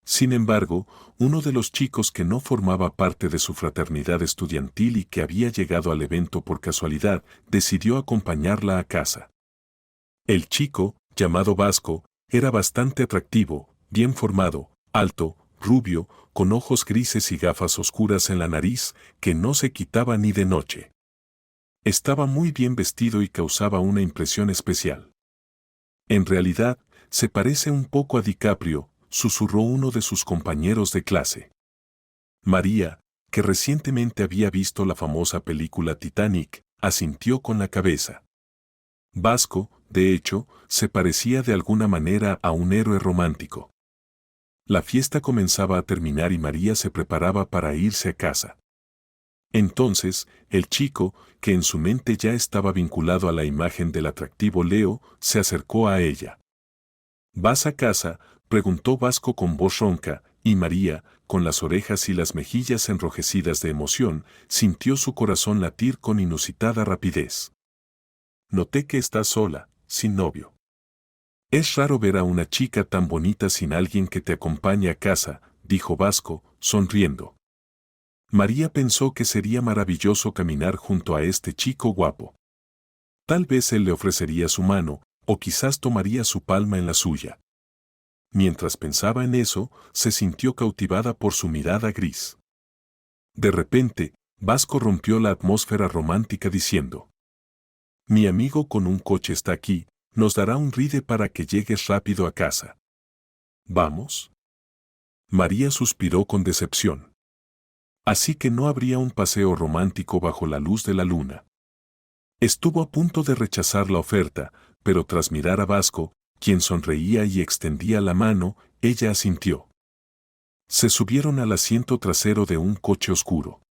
Sin embargo, uno de los chicos que no formaba parte de su fraternidad estudiantil y que había llegado al evento por casualidad, decidió acompañarla a casa. El chico, llamado Vasco, era bastante atractivo, bien formado, alto, rubio, con ojos grises y gafas oscuras en la nariz, que no se quitaba ni de noche. Estaba muy bien vestido y causaba una impresión especial. En realidad, se parece un poco a DiCaprio, susurró uno de sus compañeros de clase. María, que recientemente había visto la famosa película Titanic, asintió con la cabeza. Vasco, de hecho, se parecía de alguna manera a un héroe romántico. La fiesta comenzaba a terminar y María se preparaba para irse a casa. Entonces, el chico, que en su mente ya estaba vinculado a la imagen del atractivo Leo, se acercó a ella. ¿Vas a casa?, preguntó Vasco con voz ronca, y María, con las orejas y las mejillas enrojecidas de emoción, sintió su corazón latir con inusitada rapidez. Noté que estás sola, sin novio. Es raro ver a una chica tan bonita sin alguien que te acompañe a casa, dijo Vasco, sonriendo. María pensó que sería maravilloso caminar junto a este chico guapo. Tal vez él le ofrecería su mano, o quizás tomaría su palma en la suya. Mientras pensaba en eso, se sintió cautivada por su mirada gris. De repente, Vasco rompió la atmósfera romántica diciendo: «Mi amigo con un coche está aquí, nos dará un ride para que llegues rápido a casa. ¿Vamos?». María suspiró con decepción. Así que no habría un paseo romántico bajo la luz de la luna. Estuvo a punto de rechazar la oferta, pero tras mirar a Vasco, quien sonreía y extendía la mano, ella asintió. Se subieron al asiento trasero de un coche oscuro.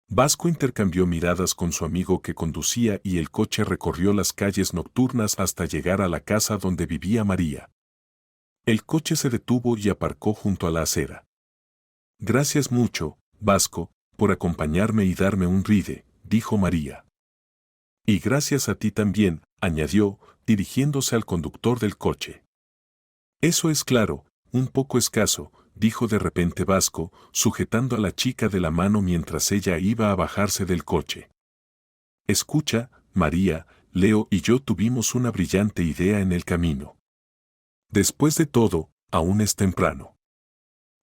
Vasco intercambió miradas con su amigo que conducía y el coche recorrió las calles nocturnas hasta llegar a la casa donde vivía María. El coche se detuvo y aparcó junto a la acera. «Gracias mucho, Vasco, por acompañarme y darme un ride», dijo María. «Y gracias a ti también», añadió, dirigiéndose al conductor del coche. «Eso es claro, un poco escaso», dijo de repente Vasco, sujetando a la chica de la mano mientras ella iba a bajarse del coche. «Escucha, María, Leo y yo tuvimos una brillante idea en el camino. Después de todo, aún es temprano.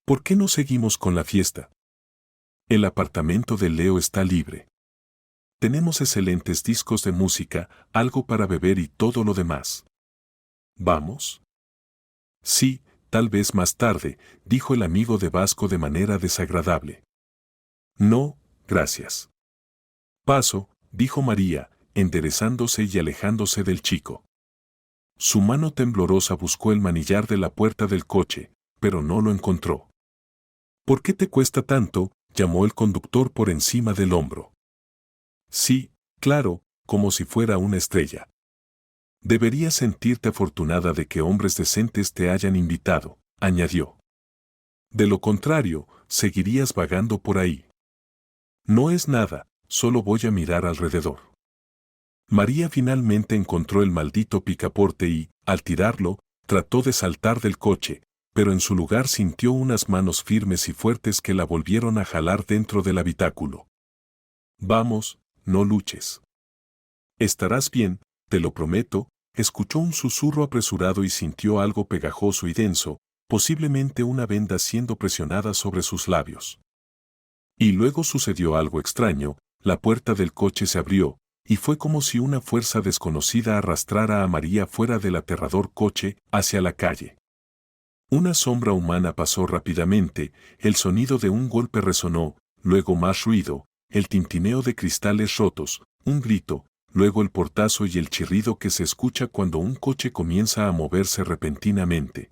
¿Por qué no seguimos con la fiesta? El apartamento de Leo está libre. Tenemos excelentes discos de música, algo para beber y todo lo demás. ¿Vamos?». «Sí, tal vez más tarde», dijo el amigo de Vasco de manera desagradable. «No, gracias». «Paso», dijo María, enderezándose y alejándose del chico. Su mano temblorosa buscó el manillar de la puerta del coche, pero no lo encontró. «¿Por qué te cuesta tanto?», llamó el conductor por encima del hombro. «Sí, claro, como si fuera una estrella. Deberías sentirte afortunada de que hombres decentes te hayan invitado», añadió. «De lo contrario, seguirías vagando por ahí». «No es nada, solo voy a mirar alrededor». María finalmente encontró el maldito picaporte y, al tirarlo, trató de saltar del coche, pero en su lugar sintió unas manos firmes y fuertes que la volvieron a jalar dentro del habitáculo. «Vamos, no luches. Estarás bien, te lo prometo», escuchó un susurro apresurado y sintió algo pegajoso y denso, posiblemente una venda siendo presionada sobre sus labios. Y luego sucedió algo extraño, la puerta del coche se abrió, y fue como si una fuerza desconocida arrastrara a María fuera del aterrador coche, hacia la calle. Una sombra humana pasó rápidamente, el sonido de un golpe resonó, luego más ruido, el tintineo de cristales rotos, un grito, luego el portazo y el chirrido que se escucha cuando un coche comienza a moverse repentinamente.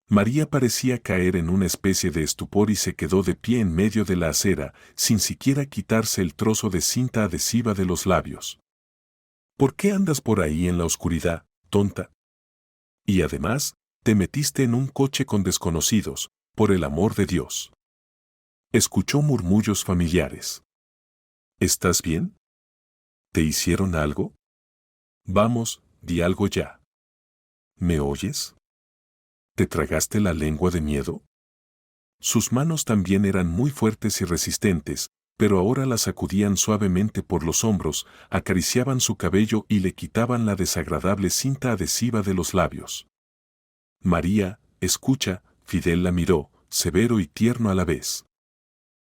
María parecía caer en una especie de estupor y se quedó de pie en medio de la acera, sin siquiera quitarse el trozo de cinta adhesiva de los labios. «¿Por qué andas por ahí en la oscuridad, tonta? Y además, te metiste en un coche con desconocidos, por el amor de Dios». Escuchó murmullos familiares. «¿Estás bien? ¿Te hicieron algo? Vamos, di algo ya. ¿Me oyes? ¿Te tragaste la lengua de miedo?». Sus manos también eran muy fuertes y resistentes, pero ahora la sacudían suavemente por los hombros, acariciaban su cabello y le quitaban la desagradable cinta adhesiva de los labios. «María, escucha», Fidel la miró, severo y tierno a la vez.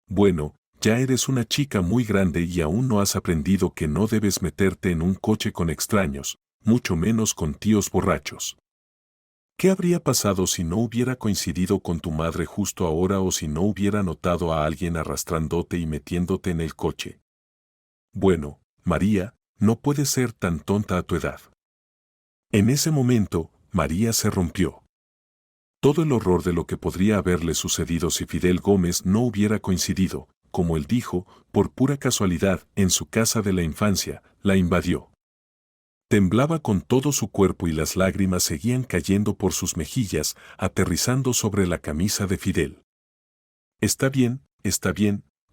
«Bueno, ya eres una chica muy grande y aún no has aprendido que no debes meterte en un coche con extraños, mucho menos con tíos borrachos. ¿Qué habría pasado si no hubiera coincidido con tu madre justo ahora o si no hubiera notado a alguien arrastrándote y metiéndote en el coche? Bueno, María, no puedes ser tan tonta a tu edad». En ese momento, María se rompió. Todo el horror de lo que podría haberle sucedido si Fidel Gómez no hubiera coincidido, como él dijo, por pura casualidad, en su casa de la infancia, la invadió. Temblaba con todo su cuerpo y las lágrimas seguían cayendo por sus mejillas, aterrizando sobre la camisa de Fidel. Está bien,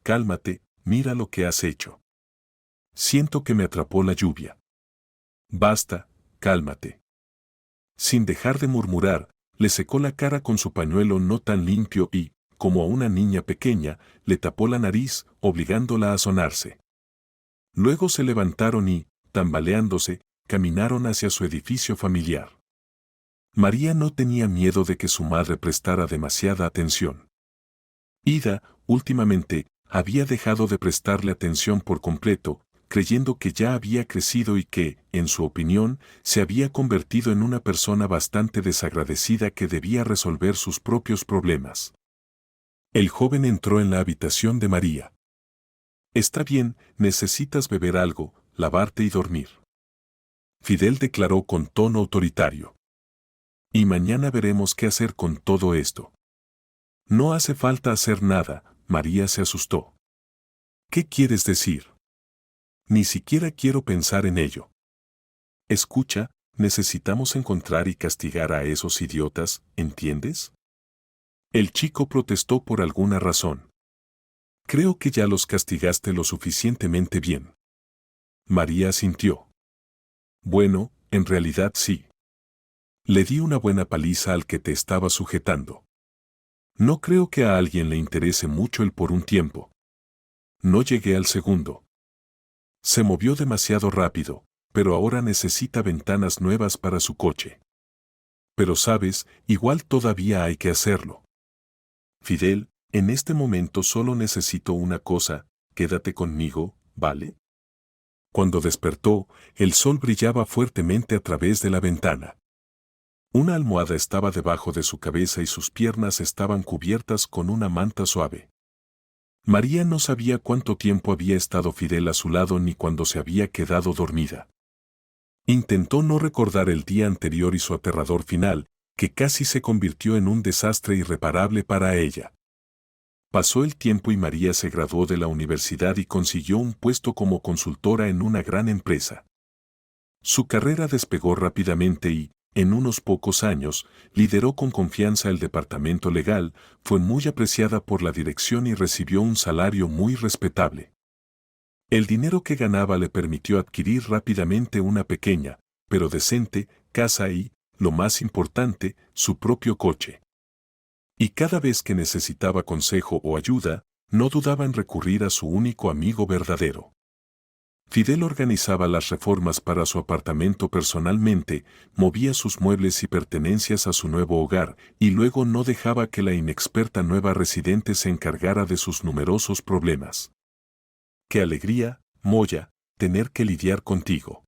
cálmate, mira lo que has hecho. Siento que me atrapó la lluvia. Basta, cálmate». Sin dejar de murmurar, le secó la cara con su pañuelo no tan limpio y, como a una niña pequeña, le tapó la nariz, obligándola a sonarse. Luego se levantaron y, tambaleándose, caminaron hacia su edificio familiar. María no tenía miedo de que su madre prestara demasiada atención. Ida, últimamente, había dejado de prestarle atención por completo, creyendo que ya había crecido y que, en su opinión, se había convertido en una persona bastante desagradecida que debía resolver sus propios problemas. El joven entró en la habitación de María. «Está bien, necesitas beber algo, lavarte y dormir», Fidel declaró con tono autoritario. «Y mañana veremos qué hacer con todo esto». «No hace falta hacer nada», María se asustó. «¿Qué quieres decir?» «Ni siquiera quiero pensar en ello». «Escucha, necesitamos encontrar y castigar a esos idiotas, ¿entiendes?». El chico protestó por alguna razón. «Creo que ya los castigaste lo suficientemente bien». María asintió. «Bueno, en realidad sí. Le di una buena paliza al que te estaba sujetando. No creo que a alguien le interese mucho el por un tiempo. No llegué al segundo. Se movió demasiado rápido, pero ahora necesita ventanas nuevas para su coche. Pero sabes, igual todavía hay que hacerlo. Fidel, en este momento solo necesito una cosa, quédate conmigo, ¿vale?». Cuando despertó, el sol brillaba fuertemente a través de la ventana. Una almohada estaba debajo de su cabeza y sus piernas estaban cubiertas con una manta suave. María no sabía cuánto tiempo había estado Fidel a su lado ni cuándo se había quedado dormida. Intentó no recordar el día anterior y su aterrador final, que casi se convirtió en un desastre irreparable para ella. Pasó el tiempo y María se graduó de la universidad y consiguió un puesto como consultora en una gran empresa. Su carrera despegó rápidamente y, en unos pocos años, lideró con confianza el departamento legal, fue muy apreciada por la dirección y recibió un salario muy respetable. El dinero que ganaba le permitió adquirir rápidamente una pequeña, pero decente, casa y, lo más importante, su propio coche. Y cada vez que necesitaba consejo o ayuda, no dudaba en recurrir a su único amigo verdadero. Fidel organizaba las reformas para su apartamento personalmente, movía sus muebles y pertenencias a su nuevo hogar, y luego no dejaba que la inexperta nueva residente se encargara de sus numerosos problemas. «Qué alegría, Moya, tener que lidiar contigo»,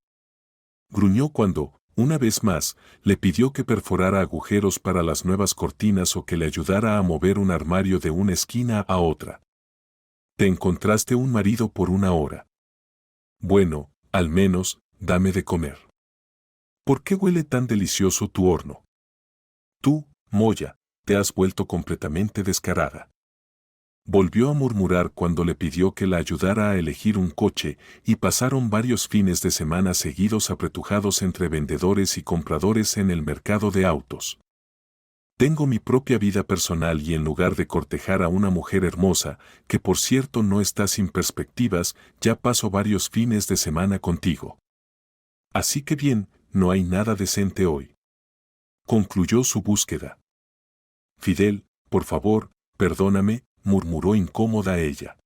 gruñó cuando, una vez más, le pidió que perforara agujeros para las nuevas cortinas o que le ayudara a mover un armario de una esquina a otra. «Te encontraste un marido por una hora. Bueno, al menos, dame de comer. ¿Por qué huele tan delicioso tu horno? Tú, Moya, te has vuelto completamente descarada». Volvió a murmurar cuando le pidió que la ayudara a elegir un coche, y pasaron varios fines de semana seguidos apretujados entre vendedores y compradores en el mercado de autos. «Tengo mi propia vida personal y en lugar de cortejar a una mujer hermosa, que por cierto no está sin perspectivas, ya paso varios fines de semana contigo. Así que bien, no hay nada decente hoy». Concluyó su búsqueda. «Fidel, por favor, perdóname», murmuró incómoda ella.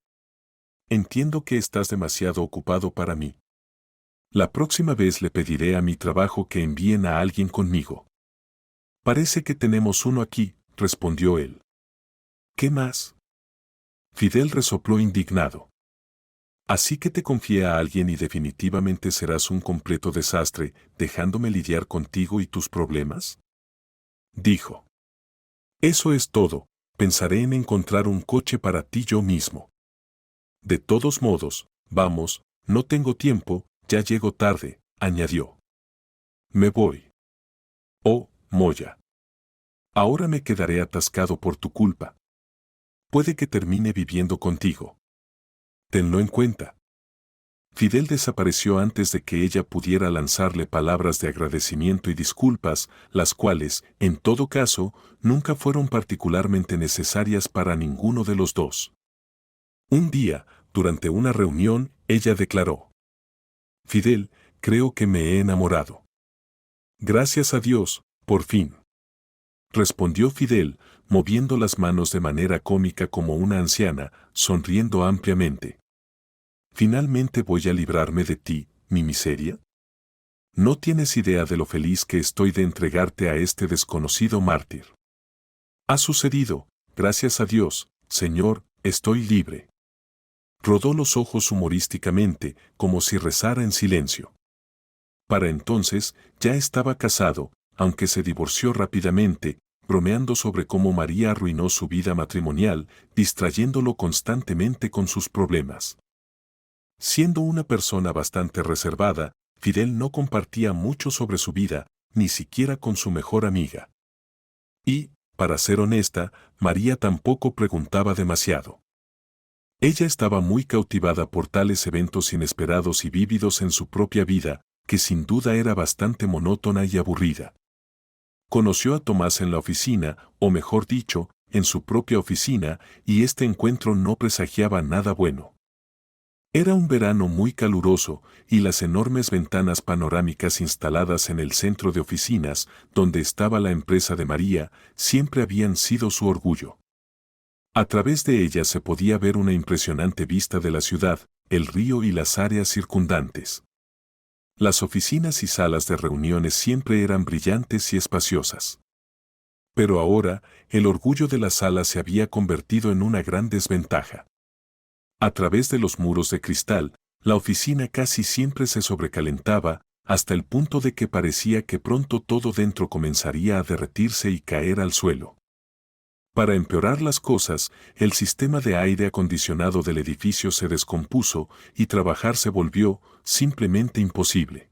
«Entiendo que estás demasiado ocupado para mí. La próxima vez le pediré a mi trabajo que envíen a alguien conmigo». «Parece que tenemos uno aquí», respondió él. «¿Qué más?». Fidel resopló indignado. «Así que te confié a alguien y definitivamente serás un completo desastre, dejándome lidiar contigo y tus problemas», dijo. «Eso es todo. Pensaré en encontrar un coche para ti yo mismo. De todos modos, vamos, no tengo tiempo, ya llego tarde», añadió. «Me voy». «Oh, Moya. Ahora me quedaré atascado por tu culpa. Puede que termine viviendo contigo. Tenlo en cuenta». Fidel desapareció antes de que ella pudiera lanzarle palabras de agradecimiento y disculpas, las cuales, en todo caso, nunca fueron particularmente necesarias para ninguno de los dos. Un día, durante una reunión, ella declaró: «Fidel, creo que me he enamorado». «Gracias a Dios, por fin», respondió Fidel, moviendo las manos de manera cómica como una anciana, sonriendo ampliamente. «¿Finalmente voy a librarme de ti, mi miseria?». No tienes idea de lo feliz que estoy de entregarte a este desconocido mártir. Ha sucedido, gracias a Dios, Señor, estoy libre. Rodó los ojos humorísticamente, como si rezara en silencio. Para entonces, ya estaba casado, aunque se divorció rápidamente, bromeando sobre cómo María arruinó su vida matrimonial, distrayéndolo constantemente con sus problemas. Siendo una persona bastante reservada, Fidel no compartía mucho sobre su vida, ni siquiera con su mejor amiga. Y, para ser honesta, María tampoco preguntaba demasiado. Ella estaba muy cautivada por tales eventos inesperados y vívidos en su propia vida, que sin duda era bastante monótona y aburrida. Conoció a Tomás en la oficina, o mejor dicho, en su propia oficina, y este encuentro no presagiaba nada bueno. Era un verano muy caluroso, y las enormes ventanas panorámicas instaladas en el centro de oficinas, donde estaba la empresa de María, siempre habían sido su orgullo. A través de ellas se podía ver una impresionante vista de la ciudad, el río y las áreas circundantes. Las oficinas y salas de reuniones siempre eran brillantes y espaciosas. Pero ahora, el orgullo de la sala se había convertido en una gran desventaja. A través de los muros de cristal, la oficina casi siempre se sobrecalentaba, hasta el punto de que parecía que pronto todo dentro comenzaría a derretirse y caer al suelo. Para empeorar las cosas, el sistema de aire acondicionado del edificio se descompuso y trabajar se volvió simplemente imposible.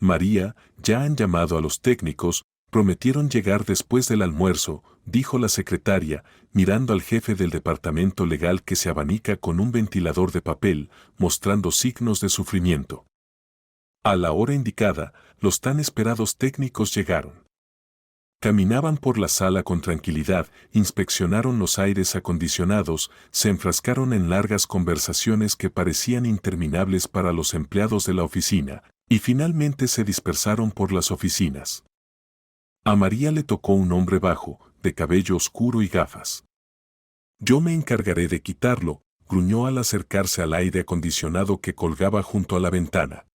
María, ya han llamado a los técnicos, prometieron llegar después del almuerzo, dijo la secretaria, mirando al jefe del departamento legal que se abanica con un ventilador de papel, mostrando signos de sufrimiento. A la hora indicada, los tan esperados técnicos llegaron. Caminaban por la sala con tranquilidad, inspeccionaron los aires acondicionados, se enfrascaron en largas conversaciones que parecían interminables para los empleados de la oficina, y finalmente se dispersaron por las oficinas. A María le tocó un hombre bajo, de cabello oscuro y gafas. Yo me encargaré de quitarlo, gruñó al acercarse al aire acondicionado que colgaba junto a la ventana.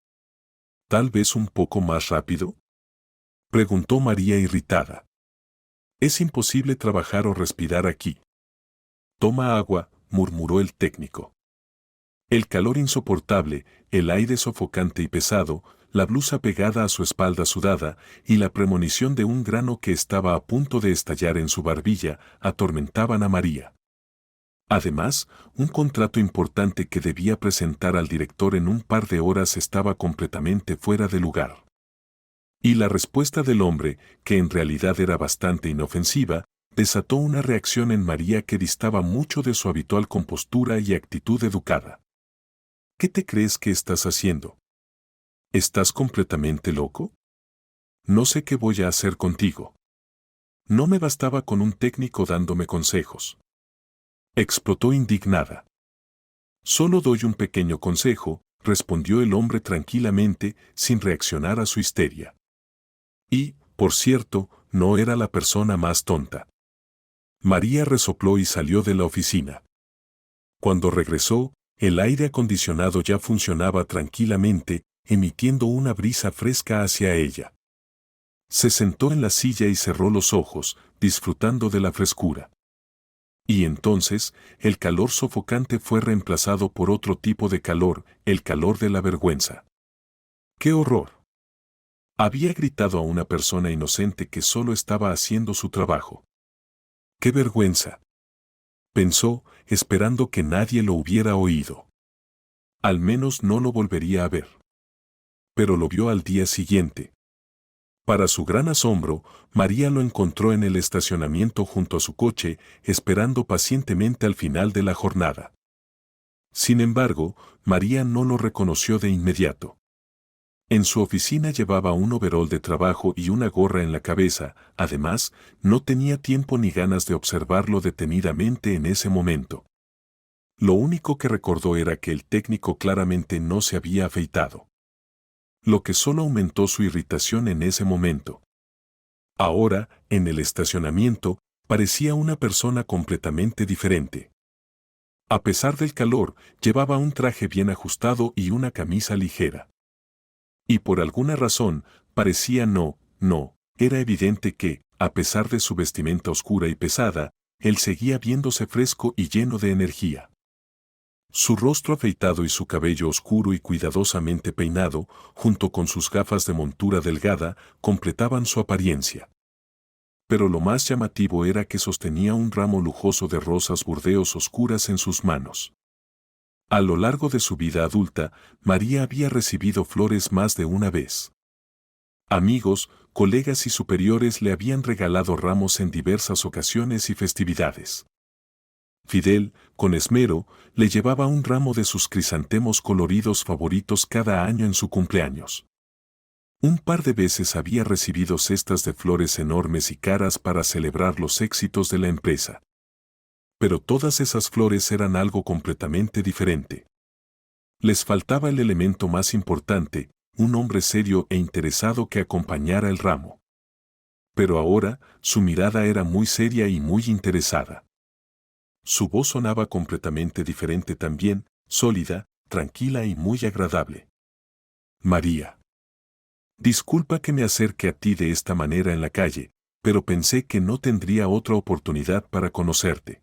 ¿Tal vez un poco más rápido?, preguntó María irritada. Es imposible trabajar o respirar aquí. Toma agua, murmuró el técnico. El calor insoportable, el aire sofocante y pesado, la blusa pegada a su espalda sudada y la premonición de un grano que estaba a punto de estallar en su barbilla atormentaban a María. Además, un contrato importante que debía presentar al director en un par de horas estaba completamente fuera de lugar. Y la respuesta del hombre, que en realidad era bastante inofensiva, desató una reacción en María que distaba mucho de su habitual compostura y actitud educada. ¿Qué te crees que estás haciendo? ¿Estás completamente loco? No sé qué voy a hacer contigo. No me bastaba con un técnico dándome consejos. Explotó indignada. Solo doy un pequeño consejo, respondió el hombre tranquilamente, sin reaccionar a su histeria. Y, por cierto, no era la persona más tonta. María resopló y salió de la oficina. Cuando regresó, el aire acondicionado ya funcionaba tranquilamente, emitiendo una brisa fresca hacia ella. Se sentó en la silla y cerró los ojos, disfrutando de la frescura. Y entonces, el calor sofocante fue reemplazado por otro tipo de calor, el calor de la vergüenza. ¡Qué horror! Había gritado a una persona inocente que solo estaba haciendo su trabajo. ¡Qué vergüenza!, pensó, esperando que nadie lo hubiera oído. Al menos no lo volvería a ver. Pero lo vio al día siguiente. Para su gran asombro, María lo encontró en el estacionamiento junto a su coche, esperando pacientemente al final de la jornada. Sin embargo, María no lo reconoció de inmediato. En su oficina llevaba un overol de trabajo y una gorra en la cabeza, además, no tenía tiempo ni ganas de observarlo detenidamente en ese momento. Lo único que recordó era que el técnico claramente no se había afeitado. Lo que solo aumentó su irritación en ese momento. Ahora, en el estacionamiento, parecía una persona completamente diferente. A pesar del calor, llevaba un traje bien ajustado y una camisa ligera. Y por alguna razón, parecía no, era evidente que, a pesar de su vestimenta oscura y pesada, él seguía viéndose fresco y lleno de energía. Su rostro afeitado y su cabello oscuro y cuidadosamente peinado, junto con sus gafas de montura delgada, completaban su apariencia. Pero lo más llamativo era que sostenía un ramo lujoso de rosas burdeos oscuras en sus manos. A lo largo de su vida adulta, María había recibido flores más de una vez. Amigos, colegas y superiores le habían regalado ramos en diversas ocasiones y festividades. Fidel, con esmero, le llevaba un ramo de sus crisantemos coloridos favoritos cada año en su cumpleaños. Un par de veces había recibido cestas de flores enormes y caras para celebrar los éxitos de la empresa. Pero todas esas flores eran algo completamente diferente. Les faltaba el elemento más importante, un hombre serio e interesado que acompañara el ramo. Pero ahora, su mirada era muy seria y muy interesada. Su voz sonaba completamente diferente también, sólida, tranquila y muy agradable. María. Disculpa que me acerque a ti de esta manera en la calle, pero pensé que no tendría otra oportunidad para conocerte.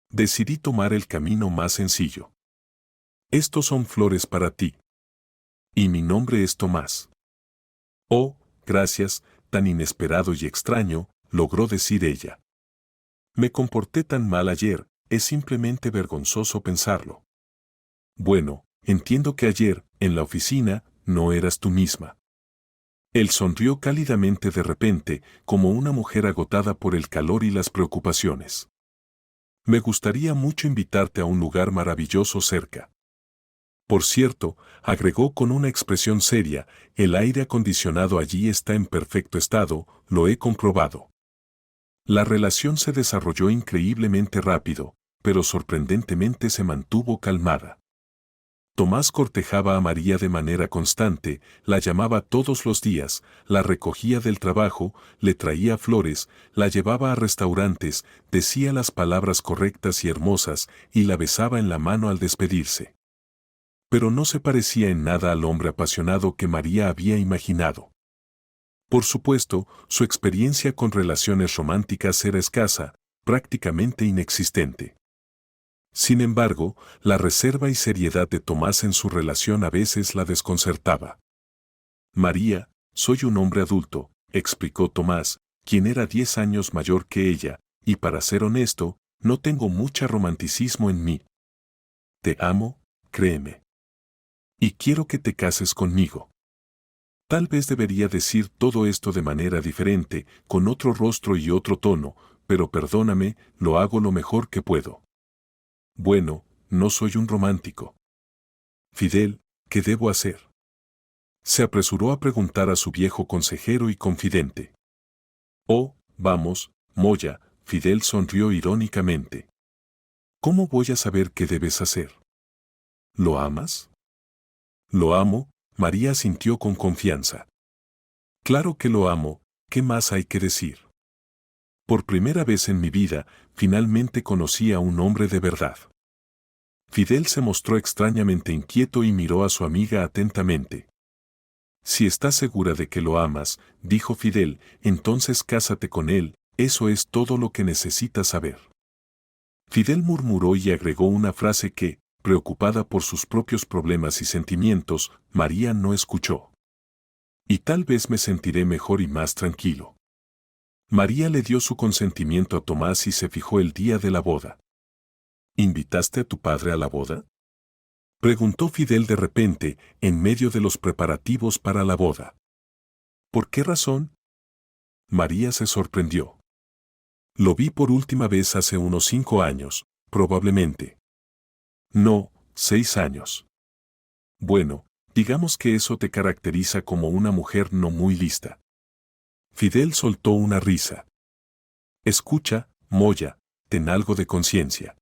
Decidí tomar el camino más sencillo. Estos son flores para ti. Y mi nombre es Tomás. Oh, gracias, tan inesperado y extraño, logró decir ella. Me comporté tan mal ayer, es simplemente vergonzoso pensarlo. Bueno, entiendo que ayer, en la oficina, no eras tú misma. Él sonrió cálidamente de repente, como una mujer agotada por el calor y las preocupaciones. Me gustaría mucho invitarte a un lugar maravilloso cerca. Por cierto, agregó con una expresión seria, el aire acondicionado allí está en perfecto estado, lo he comprobado. La relación se desarrolló increíblemente rápido, pero sorprendentemente se mantuvo calmada. Tomás cortejaba a María de manera constante, la llamaba todos los días, la recogía del trabajo, le traía flores, la llevaba a restaurantes, decía las palabras correctas y hermosas, y la besaba en la mano al despedirse. Pero no se parecía en nada al hombre apasionado que María había imaginado. Por supuesto, su experiencia con relaciones románticas era escasa, prácticamente inexistente. Sin embargo, la reserva y seriedad de Tomás en su relación a veces la desconcertaba. María, soy un hombre adulto, explicó Tomás, quien era 10 años mayor que ella, y para ser honesto, no tengo mucho romanticismo en mí. Te amo, créeme. Y quiero que te cases conmigo. Tal vez debería decir todo esto de manera diferente, con otro rostro y otro tono, pero perdóname, lo hago lo mejor que puedo. Bueno, no soy un romántico. Fidel, ¿qué debo hacer? Se apresuró a preguntar a su viejo consejero y confidente. Oh, vamos, Moya, Fidel sonrió irónicamente. ¿Cómo voy a saber qué debes hacer? ¿Lo amas? Lo amo, María asintió con confianza. Claro que lo amo, ¿qué más hay que decir? Por primera vez en mi vida, finalmente conocí a un hombre de verdad. Fidel se mostró extrañamente inquieto y miró a su amiga atentamente. Si estás segura de que lo amas, dijo Fidel, entonces cásate con él, eso es todo lo que necesitas saber. Fidel murmuró y agregó una frase que, preocupada por sus propios problemas y sentimientos, María no escuchó. Y tal vez me sentiré mejor y más tranquilo. María le dio su consentimiento a Tomás y se fijó el día de la boda. ¿Invitaste a tu padre a la boda? Preguntó Fidel de repente, en medio de los preparativos para la boda. ¿Por qué razón? María se sorprendió. Lo vi por última vez hace unos 5 años, probablemente. No, 6 años. Bueno, digamos que eso te caracteriza como una mujer no muy lista. Fidel soltó una risa. Escucha, Moya, ten algo de conciencia.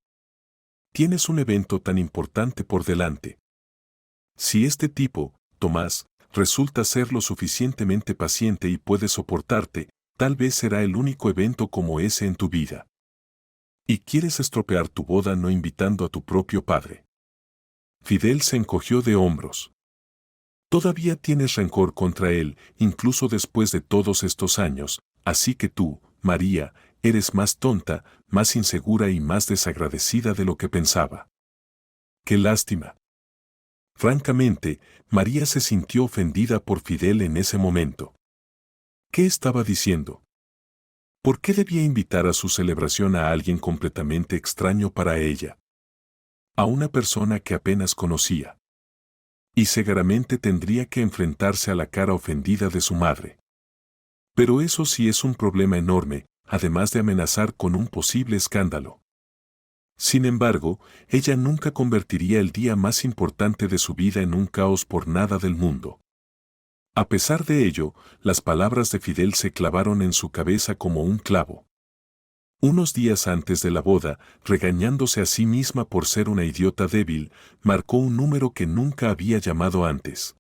Tienes un evento tan importante por delante. Si este tipo, Tomás, resulta ser lo suficientemente paciente y puede soportarte, tal vez será el único evento como ese en tu vida. Y quieres estropear tu boda no invitando a tu propio padre. Fidel se encogió de hombros. Todavía tienes rencor contra él, incluso después de todos estos años, así que tú, María, eres más tonta, más insegura y más desagradecida de lo que pensaba. ¡Qué lástima! Francamente, María se sintió ofendida por Fidel en ese momento. ¿Qué estaba diciendo? ¿Por qué debía invitar a su celebración a alguien completamente extraño para ella? A una persona que apenas conocía. Y seguramente tendría que enfrentarse a la cara ofendida de su madre. Pero eso sí es un problema enorme, además de amenazar con un posible escándalo. Sin embargo, ella nunca convertiría el día más importante de su vida en un caos por nada del mundo. A pesar de ello, las palabras de Fidel se clavaron en su cabeza como un clavo. Unos días antes de la boda, regañándose a sí misma por ser una idiota débil, marcó un número que nunca había llamado antes.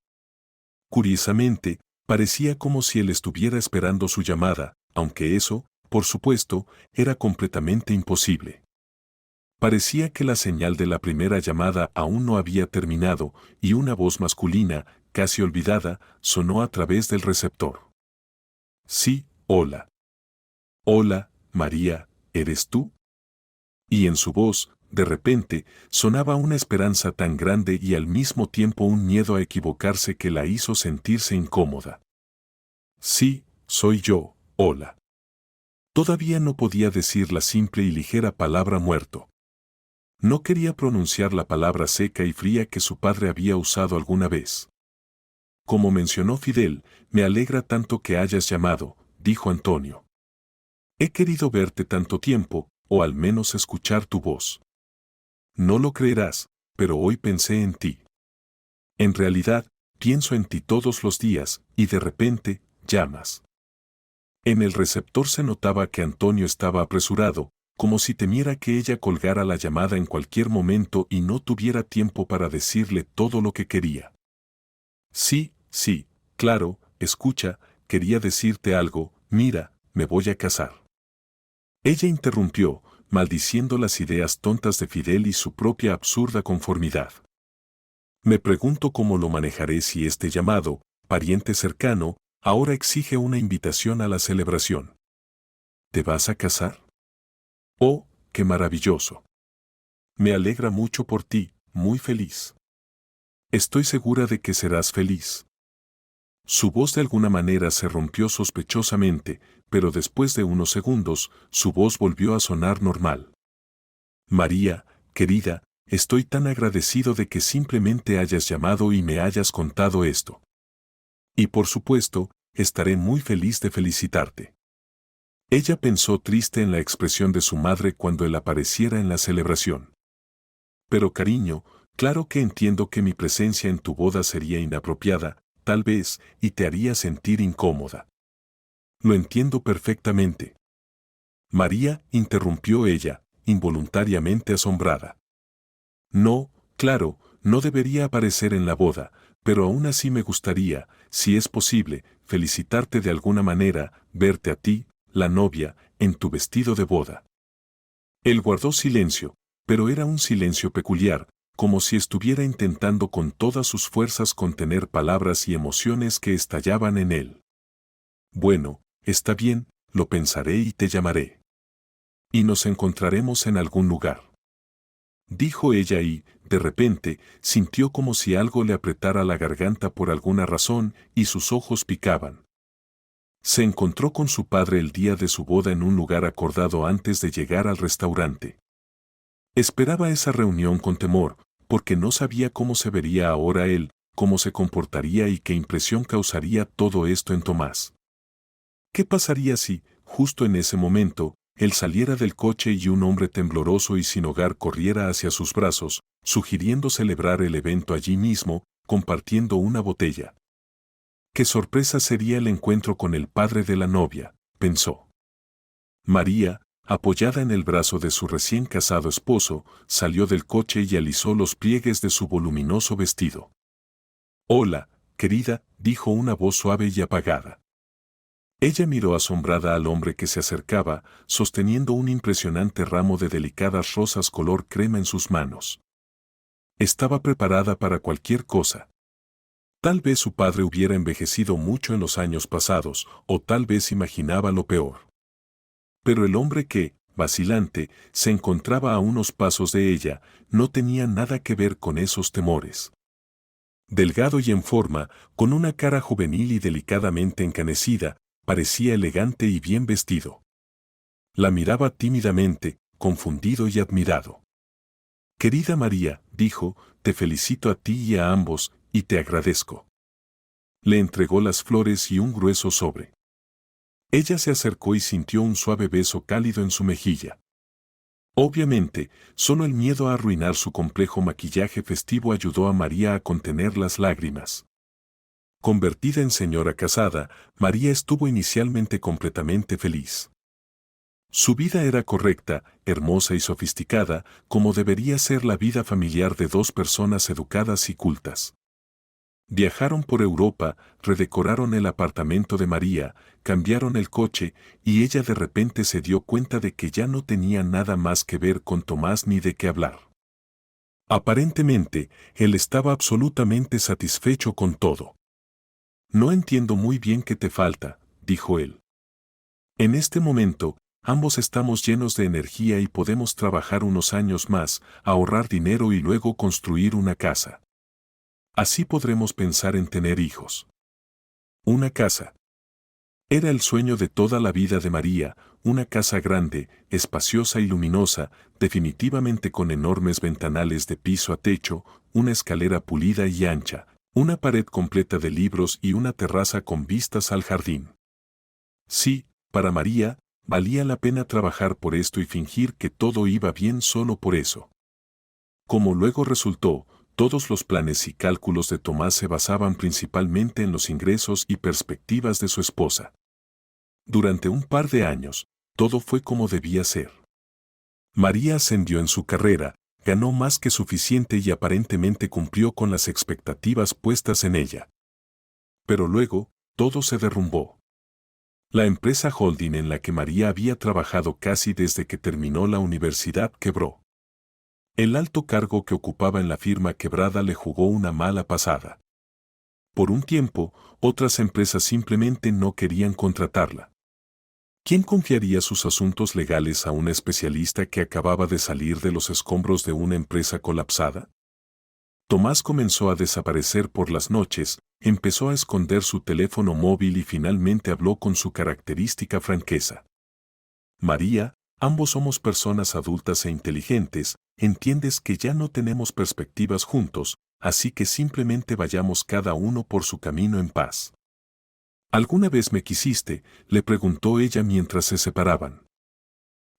Curiosamente, parecía como si él estuviera esperando su llamada, aunque eso, por supuesto, era completamente imposible. Parecía que la señal de la primera llamada aún no había terminado, y una voz masculina, casi olvidada, sonó a través del receptor. Sí, hola. Hola, María, ¿eres tú? Y en su voz, de repente, sonaba una esperanza tan grande y al mismo tiempo un miedo a equivocarse que la hizo sentirse incómoda. Sí, soy yo, hola. Todavía no podía decir la simple y ligera palabra muerto. No quería pronunciar la palabra seca y fría que su padre había usado alguna vez. Como mencionó Fidel, me alegra tanto que hayas llamado, dijo Antonio. He querido verte tanto tiempo, o al menos escuchar tu voz. No lo creerás, pero hoy pensé en ti. En realidad, pienso en ti todos los días, y de repente, llamas. En el receptor se notaba que Antonio estaba apresurado, como si temiera que ella colgara la llamada en cualquier momento y no tuviera tiempo para decirle todo lo que quería. Sí, sí, claro, escucha, quería decirte algo, mira, me voy a casar. Ella interrumpió, maldiciendo las ideas tontas de Fidel y su propia absurda conformidad. Me pregunto cómo lo manejaré si este llamado, pariente cercano, ahora exige una invitación a la celebración. ¿Te vas a casar? Oh, qué maravilloso. Me alegra mucho por ti, muy feliz. Estoy segura de que serás feliz. Su voz de alguna manera se rompió sospechosamente, pero después de unos segundos, su voz volvió a sonar normal. María, querida, estoy tan agradecido de que simplemente hayas llamado y me hayas contado esto. Y por supuesto, estaré muy feliz de felicitarte. Ella pensó triste en la expresión de su madre cuando él apareciera en la celebración. Pero cariño, claro que entiendo que mi presencia en tu boda sería inapropiada, tal vez, y te haría sentir incómoda. Lo entiendo perfectamente. María, interrumpió ella, involuntariamente asombrada. No, claro, no debería aparecer en la boda, pero aún así me gustaría, si es posible, felicitarte de alguna manera, verte a ti, la novia, en tu vestido de boda. Él guardó silencio, pero era un silencio peculiar, como si estuviera intentando con todas sus fuerzas contener palabras y emociones que estallaban en él. Bueno, está bien, lo pensaré y te llamaré. Y nos encontraremos en algún lugar. Dijo ella y, de repente, sintió como si algo le apretara la garganta por alguna razón y sus ojos picaban. Se encontró con su padre el día de su boda en un lugar acordado antes de llegar al restaurante. Esperaba esa reunión con temor, porque no sabía cómo se vería ahora él, cómo se comportaría y qué impresión causaría todo esto en Tomás. ¿Qué pasaría si, justo en ese momento, él saliera del coche y un hombre tembloroso y sin hogar corriera hacia sus brazos, sugiriendo celebrar el evento allí mismo, compartiendo una botella? Qué sorpresa sería el encuentro con el padre de la novia, pensó. María, apoyada en el brazo de su recién casado esposo, salió del coche y alisó los pliegues de su voluminoso vestido. Hola, querida, dijo una voz suave y apagada. Ella miró asombrada al hombre que se acercaba, sosteniendo un impresionante ramo de delicadas rosas color crema en sus manos. Estaba preparada para cualquier cosa. Tal vez su padre hubiera envejecido mucho en los años pasados, o tal vez imaginaba lo peor. Pero el hombre que, vacilante, se encontraba a unos pasos de ella, no tenía nada que ver con esos temores. Delgado y en forma, con una cara juvenil y delicadamente encanecida, parecía elegante y bien vestido. La miraba tímidamente, confundido y admirado. «Querida María», dijo, «te felicito a ti y a ambos, y te agradezco». Le entregó las flores y un grueso sobre. Ella se acercó y sintió un suave beso cálido en su mejilla. Obviamente, solo el miedo a arruinar su complejo maquillaje festivo ayudó a María a contener las lágrimas. Convertida en señora casada, María estuvo inicialmente completamente feliz. Su vida era correcta, hermosa y sofisticada, como debería ser la vida familiar de dos personas educadas y cultas. Viajaron por Europa, redecoraron el apartamento de María, cambiaron el coche, y ella de repente se dio cuenta de que ya no tenía nada más que ver con Tomás ni de qué hablar. Aparentemente, él estaba absolutamente satisfecho con todo. «No entiendo muy bien qué te falta», dijo él. «En este momento, ambos estamos llenos de energía y podemos trabajar unos años más, ahorrar dinero y luego construir una casa. Así podremos pensar en tener hijos». Una casa. Era el sueño de toda la vida de María, una casa grande, espaciosa y luminosa, definitivamente con enormes ventanales de piso a techo, una escalera pulida y ancha, una pared completa de libros y una terraza con vistas al jardín. Sí, para María, valía la pena trabajar por esto y fingir que todo iba bien solo por eso. Como luego resultó, todos los planes y cálculos de Tomás se basaban principalmente en los ingresos y perspectivas de su esposa. Durante un par de años, todo fue como debía ser. María ascendió en su carrera, ganó más que suficiente y aparentemente cumplió con las expectativas puestas en ella. Pero luego, todo se derrumbó. La empresa holding en la que María había trabajado casi desde que terminó la universidad quebró. El alto cargo que ocupaba en la firma quebrada le jugó una mala pasada. Por un tiempo, otras empresas simplemente no querían contratarla. ¿Quién confiaría sus asuntos legales a un especialista que acababa de salir de los escombros de una empresa colapsada? Tomás comenzó a desaparecer por las noches, empezó a esconder su teléfono móvil y finalmente habló con su característica franqueza. «María, ambos somos personas adultas e inteligentes, entiendes que ya no tenemos perspectivas juntos, así que simplemente vayamos cada uno por su camino en paz». «¿Alguna vez me quisiste?», le preguntó ella mientras se separaban.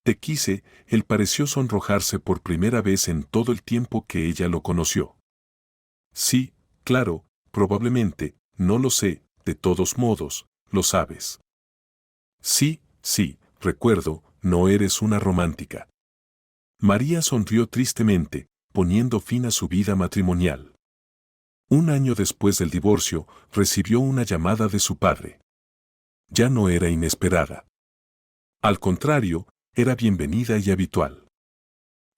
«Te quise», él pareció sonrojarse por primera vez en todo el tiempo que ella lo conoció. «Sí, claro, probablemente, no lo sé, de todos modos, lo sabes». «Sí, sí, recuerdo, no eres una romántica». María sonrió tristemente, poniendo fin a su vida matrimonial. Un año después del divorcio, recibió una llamada de su padre. Ya no era inesperada. Al contrario, era bienvenida y habitual.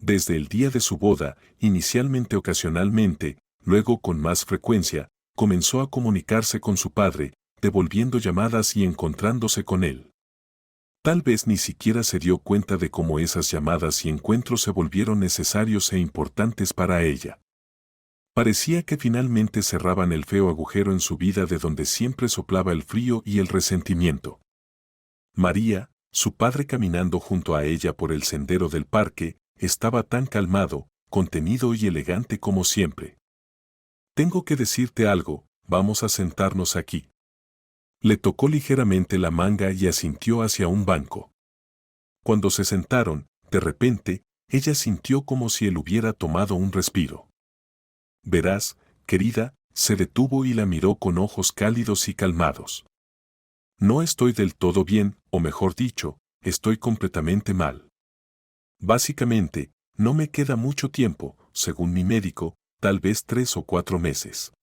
Desde el día de su boda, inicialmente ocasionalmente, luego con más frecuencia, comenzó a comunicarse con su padre, devolviendo llamadas y encontrándose con él. Tal vez ni siquiera se dio cuenta de cómo esas llamadas y encuentros se volvieron necesarios e importantes para ella. Parecía que finalmente cerraban el feo agujero en su vida de donde siempre soplaba el frío y el resentimiento. María, su padre caminando junto a ella por el sendero del parque, estaba tan calmado, contenido y elegante como siempre. «Tengo que decirte algo, vamos a sentarnos aquí». Le tocó ligeramente la manga y asintió hacia un banco. Cuando se sentaron, de repente, ella sintió como si él hubiera tomado un respiro. «Verás, querida», se detuvo y la miró con ojos cálidos y calmados. «No estoy del todo bien, o mejor dicho, estoy completamente mal. Básicamente, no me queda mucho tiempo, según mi médico, tal vez 3 o 4 meses».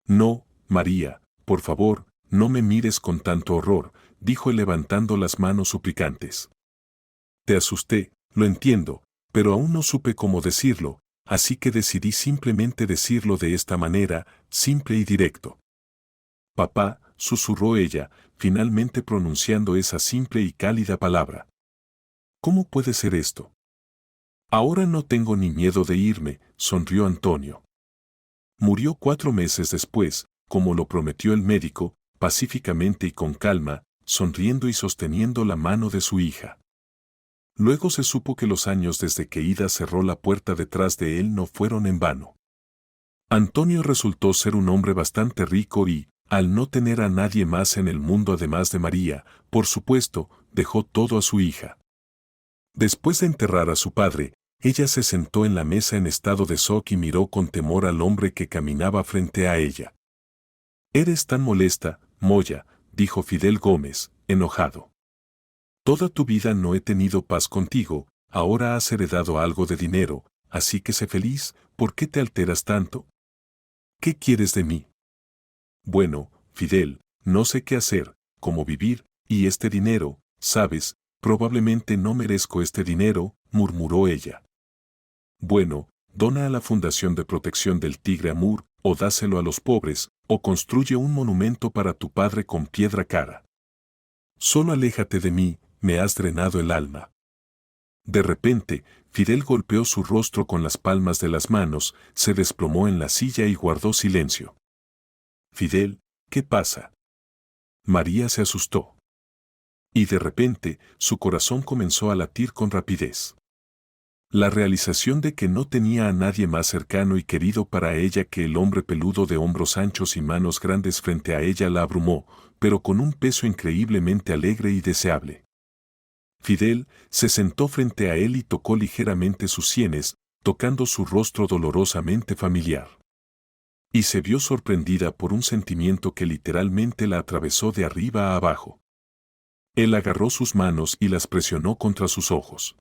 «No, María, por favor, no me mires con tanto horror», dijo él levantando las manos suplicantes. «Te asusté, lo entiendo, pero aún no supe cómo decirlo. así que decidí simplemente decirlo de esta manera, simple y directo. Papá, susurró ella, finalmente pronunciando esa simple y cálida palabra. ¿Cómo puede ser esto? Ahora no tengo ni miedo de irme, sonrió Antonio. Murió 4 meses después, como lo prometió el médico, pacíficamente y con calma, sonriendo y sosteniendo la mano de su hija. Luego se supo que los años desde que Ida cerró la puerta detrás de él no fueron en vano. Antonio resultó ser un hombre bastante rico y, al no tener a nadie más en el mundo además de María, por supuesto, dejó todo a su hija. Después de enterrar a su padre, ella se sentó en la mesa en estado de shock y miró con temor al hombre que caminaba frente a ella. «Eres tan molesta, Moya», dijo Fidel Gómez, enojado. «Toda tu vida no he tenido paz contigo, ahora has heredado algo de dinero, así que sé feliz, ¿por qué te alteras tanto? ¿Qué quieres de mí?» «Bueno, Fidel, no sé qué hacer, cómo vivir, y este dinero, ¿sabes? Probablemente no merezco este dinero», murmuró ella. «Bueno, dona a la Fundación de Protección del Tigre Amur, o dáselo a los pobres, o construye un monumento para tu padre con piedra cara. Solo aléjate de mí, me has drenado el alma». De repente, Fidel golpeó su rostro con las palmas de las manos, se desplomó en la silla y guardó silencio. «Fidel, ¿qué pasa?» María se asustó. Y de repente, su corazón comenzó a latir con rapidez. La realización de que no tenía a nadie más cercano y querido para ella que el hombre peludo de hombros anchos y manos grandes frente a ella la abrumó, pero con un peso increíblemente alegre y deseable. Fidel se sentó frente a él y tocó ligeramente sus sienes, tocando su rostro dolorosamente familiar. Y se vio sorprendida por un sentimiento que literalmente la atravesó de arriba a abajo. Él agarró sus manos y las presionó contra sus ojos.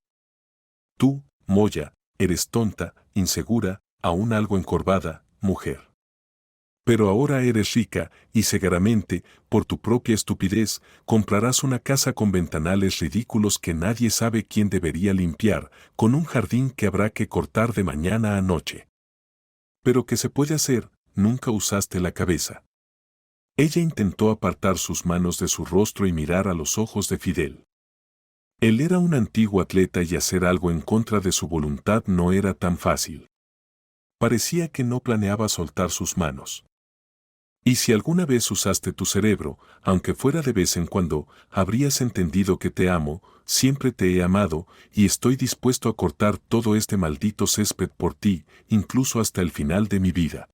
«Tú, Moya, eres tonta, insegura, aún algo encorvada, mujer. Pero ahora eres rica, y seguramente, por tu propia estupidez, comprarás una casa con ventanales ridículos que nadie sabe quién debería limpiar, con un jardín que habrá que cortar de mañana a noche. Pero ¿qué se puede hacer? Nunca usaste la cabeza». Ella intentó apartar sus manos de su rostro y mirar a los ojos de Fidel. Él era un antiguo atleta y hacer algo en contra de su voluntad no era tan fácil. Parecía que no planeaba soltar sus manos. «Y si alguna vez usaste tu cerebro, aunque fuera de vez en cuando, habrías entendido que te amo, siempre te he amado, y estoy dispuesto a cortar todo este maldito césped por ti, incluso hasta el final de mi vida».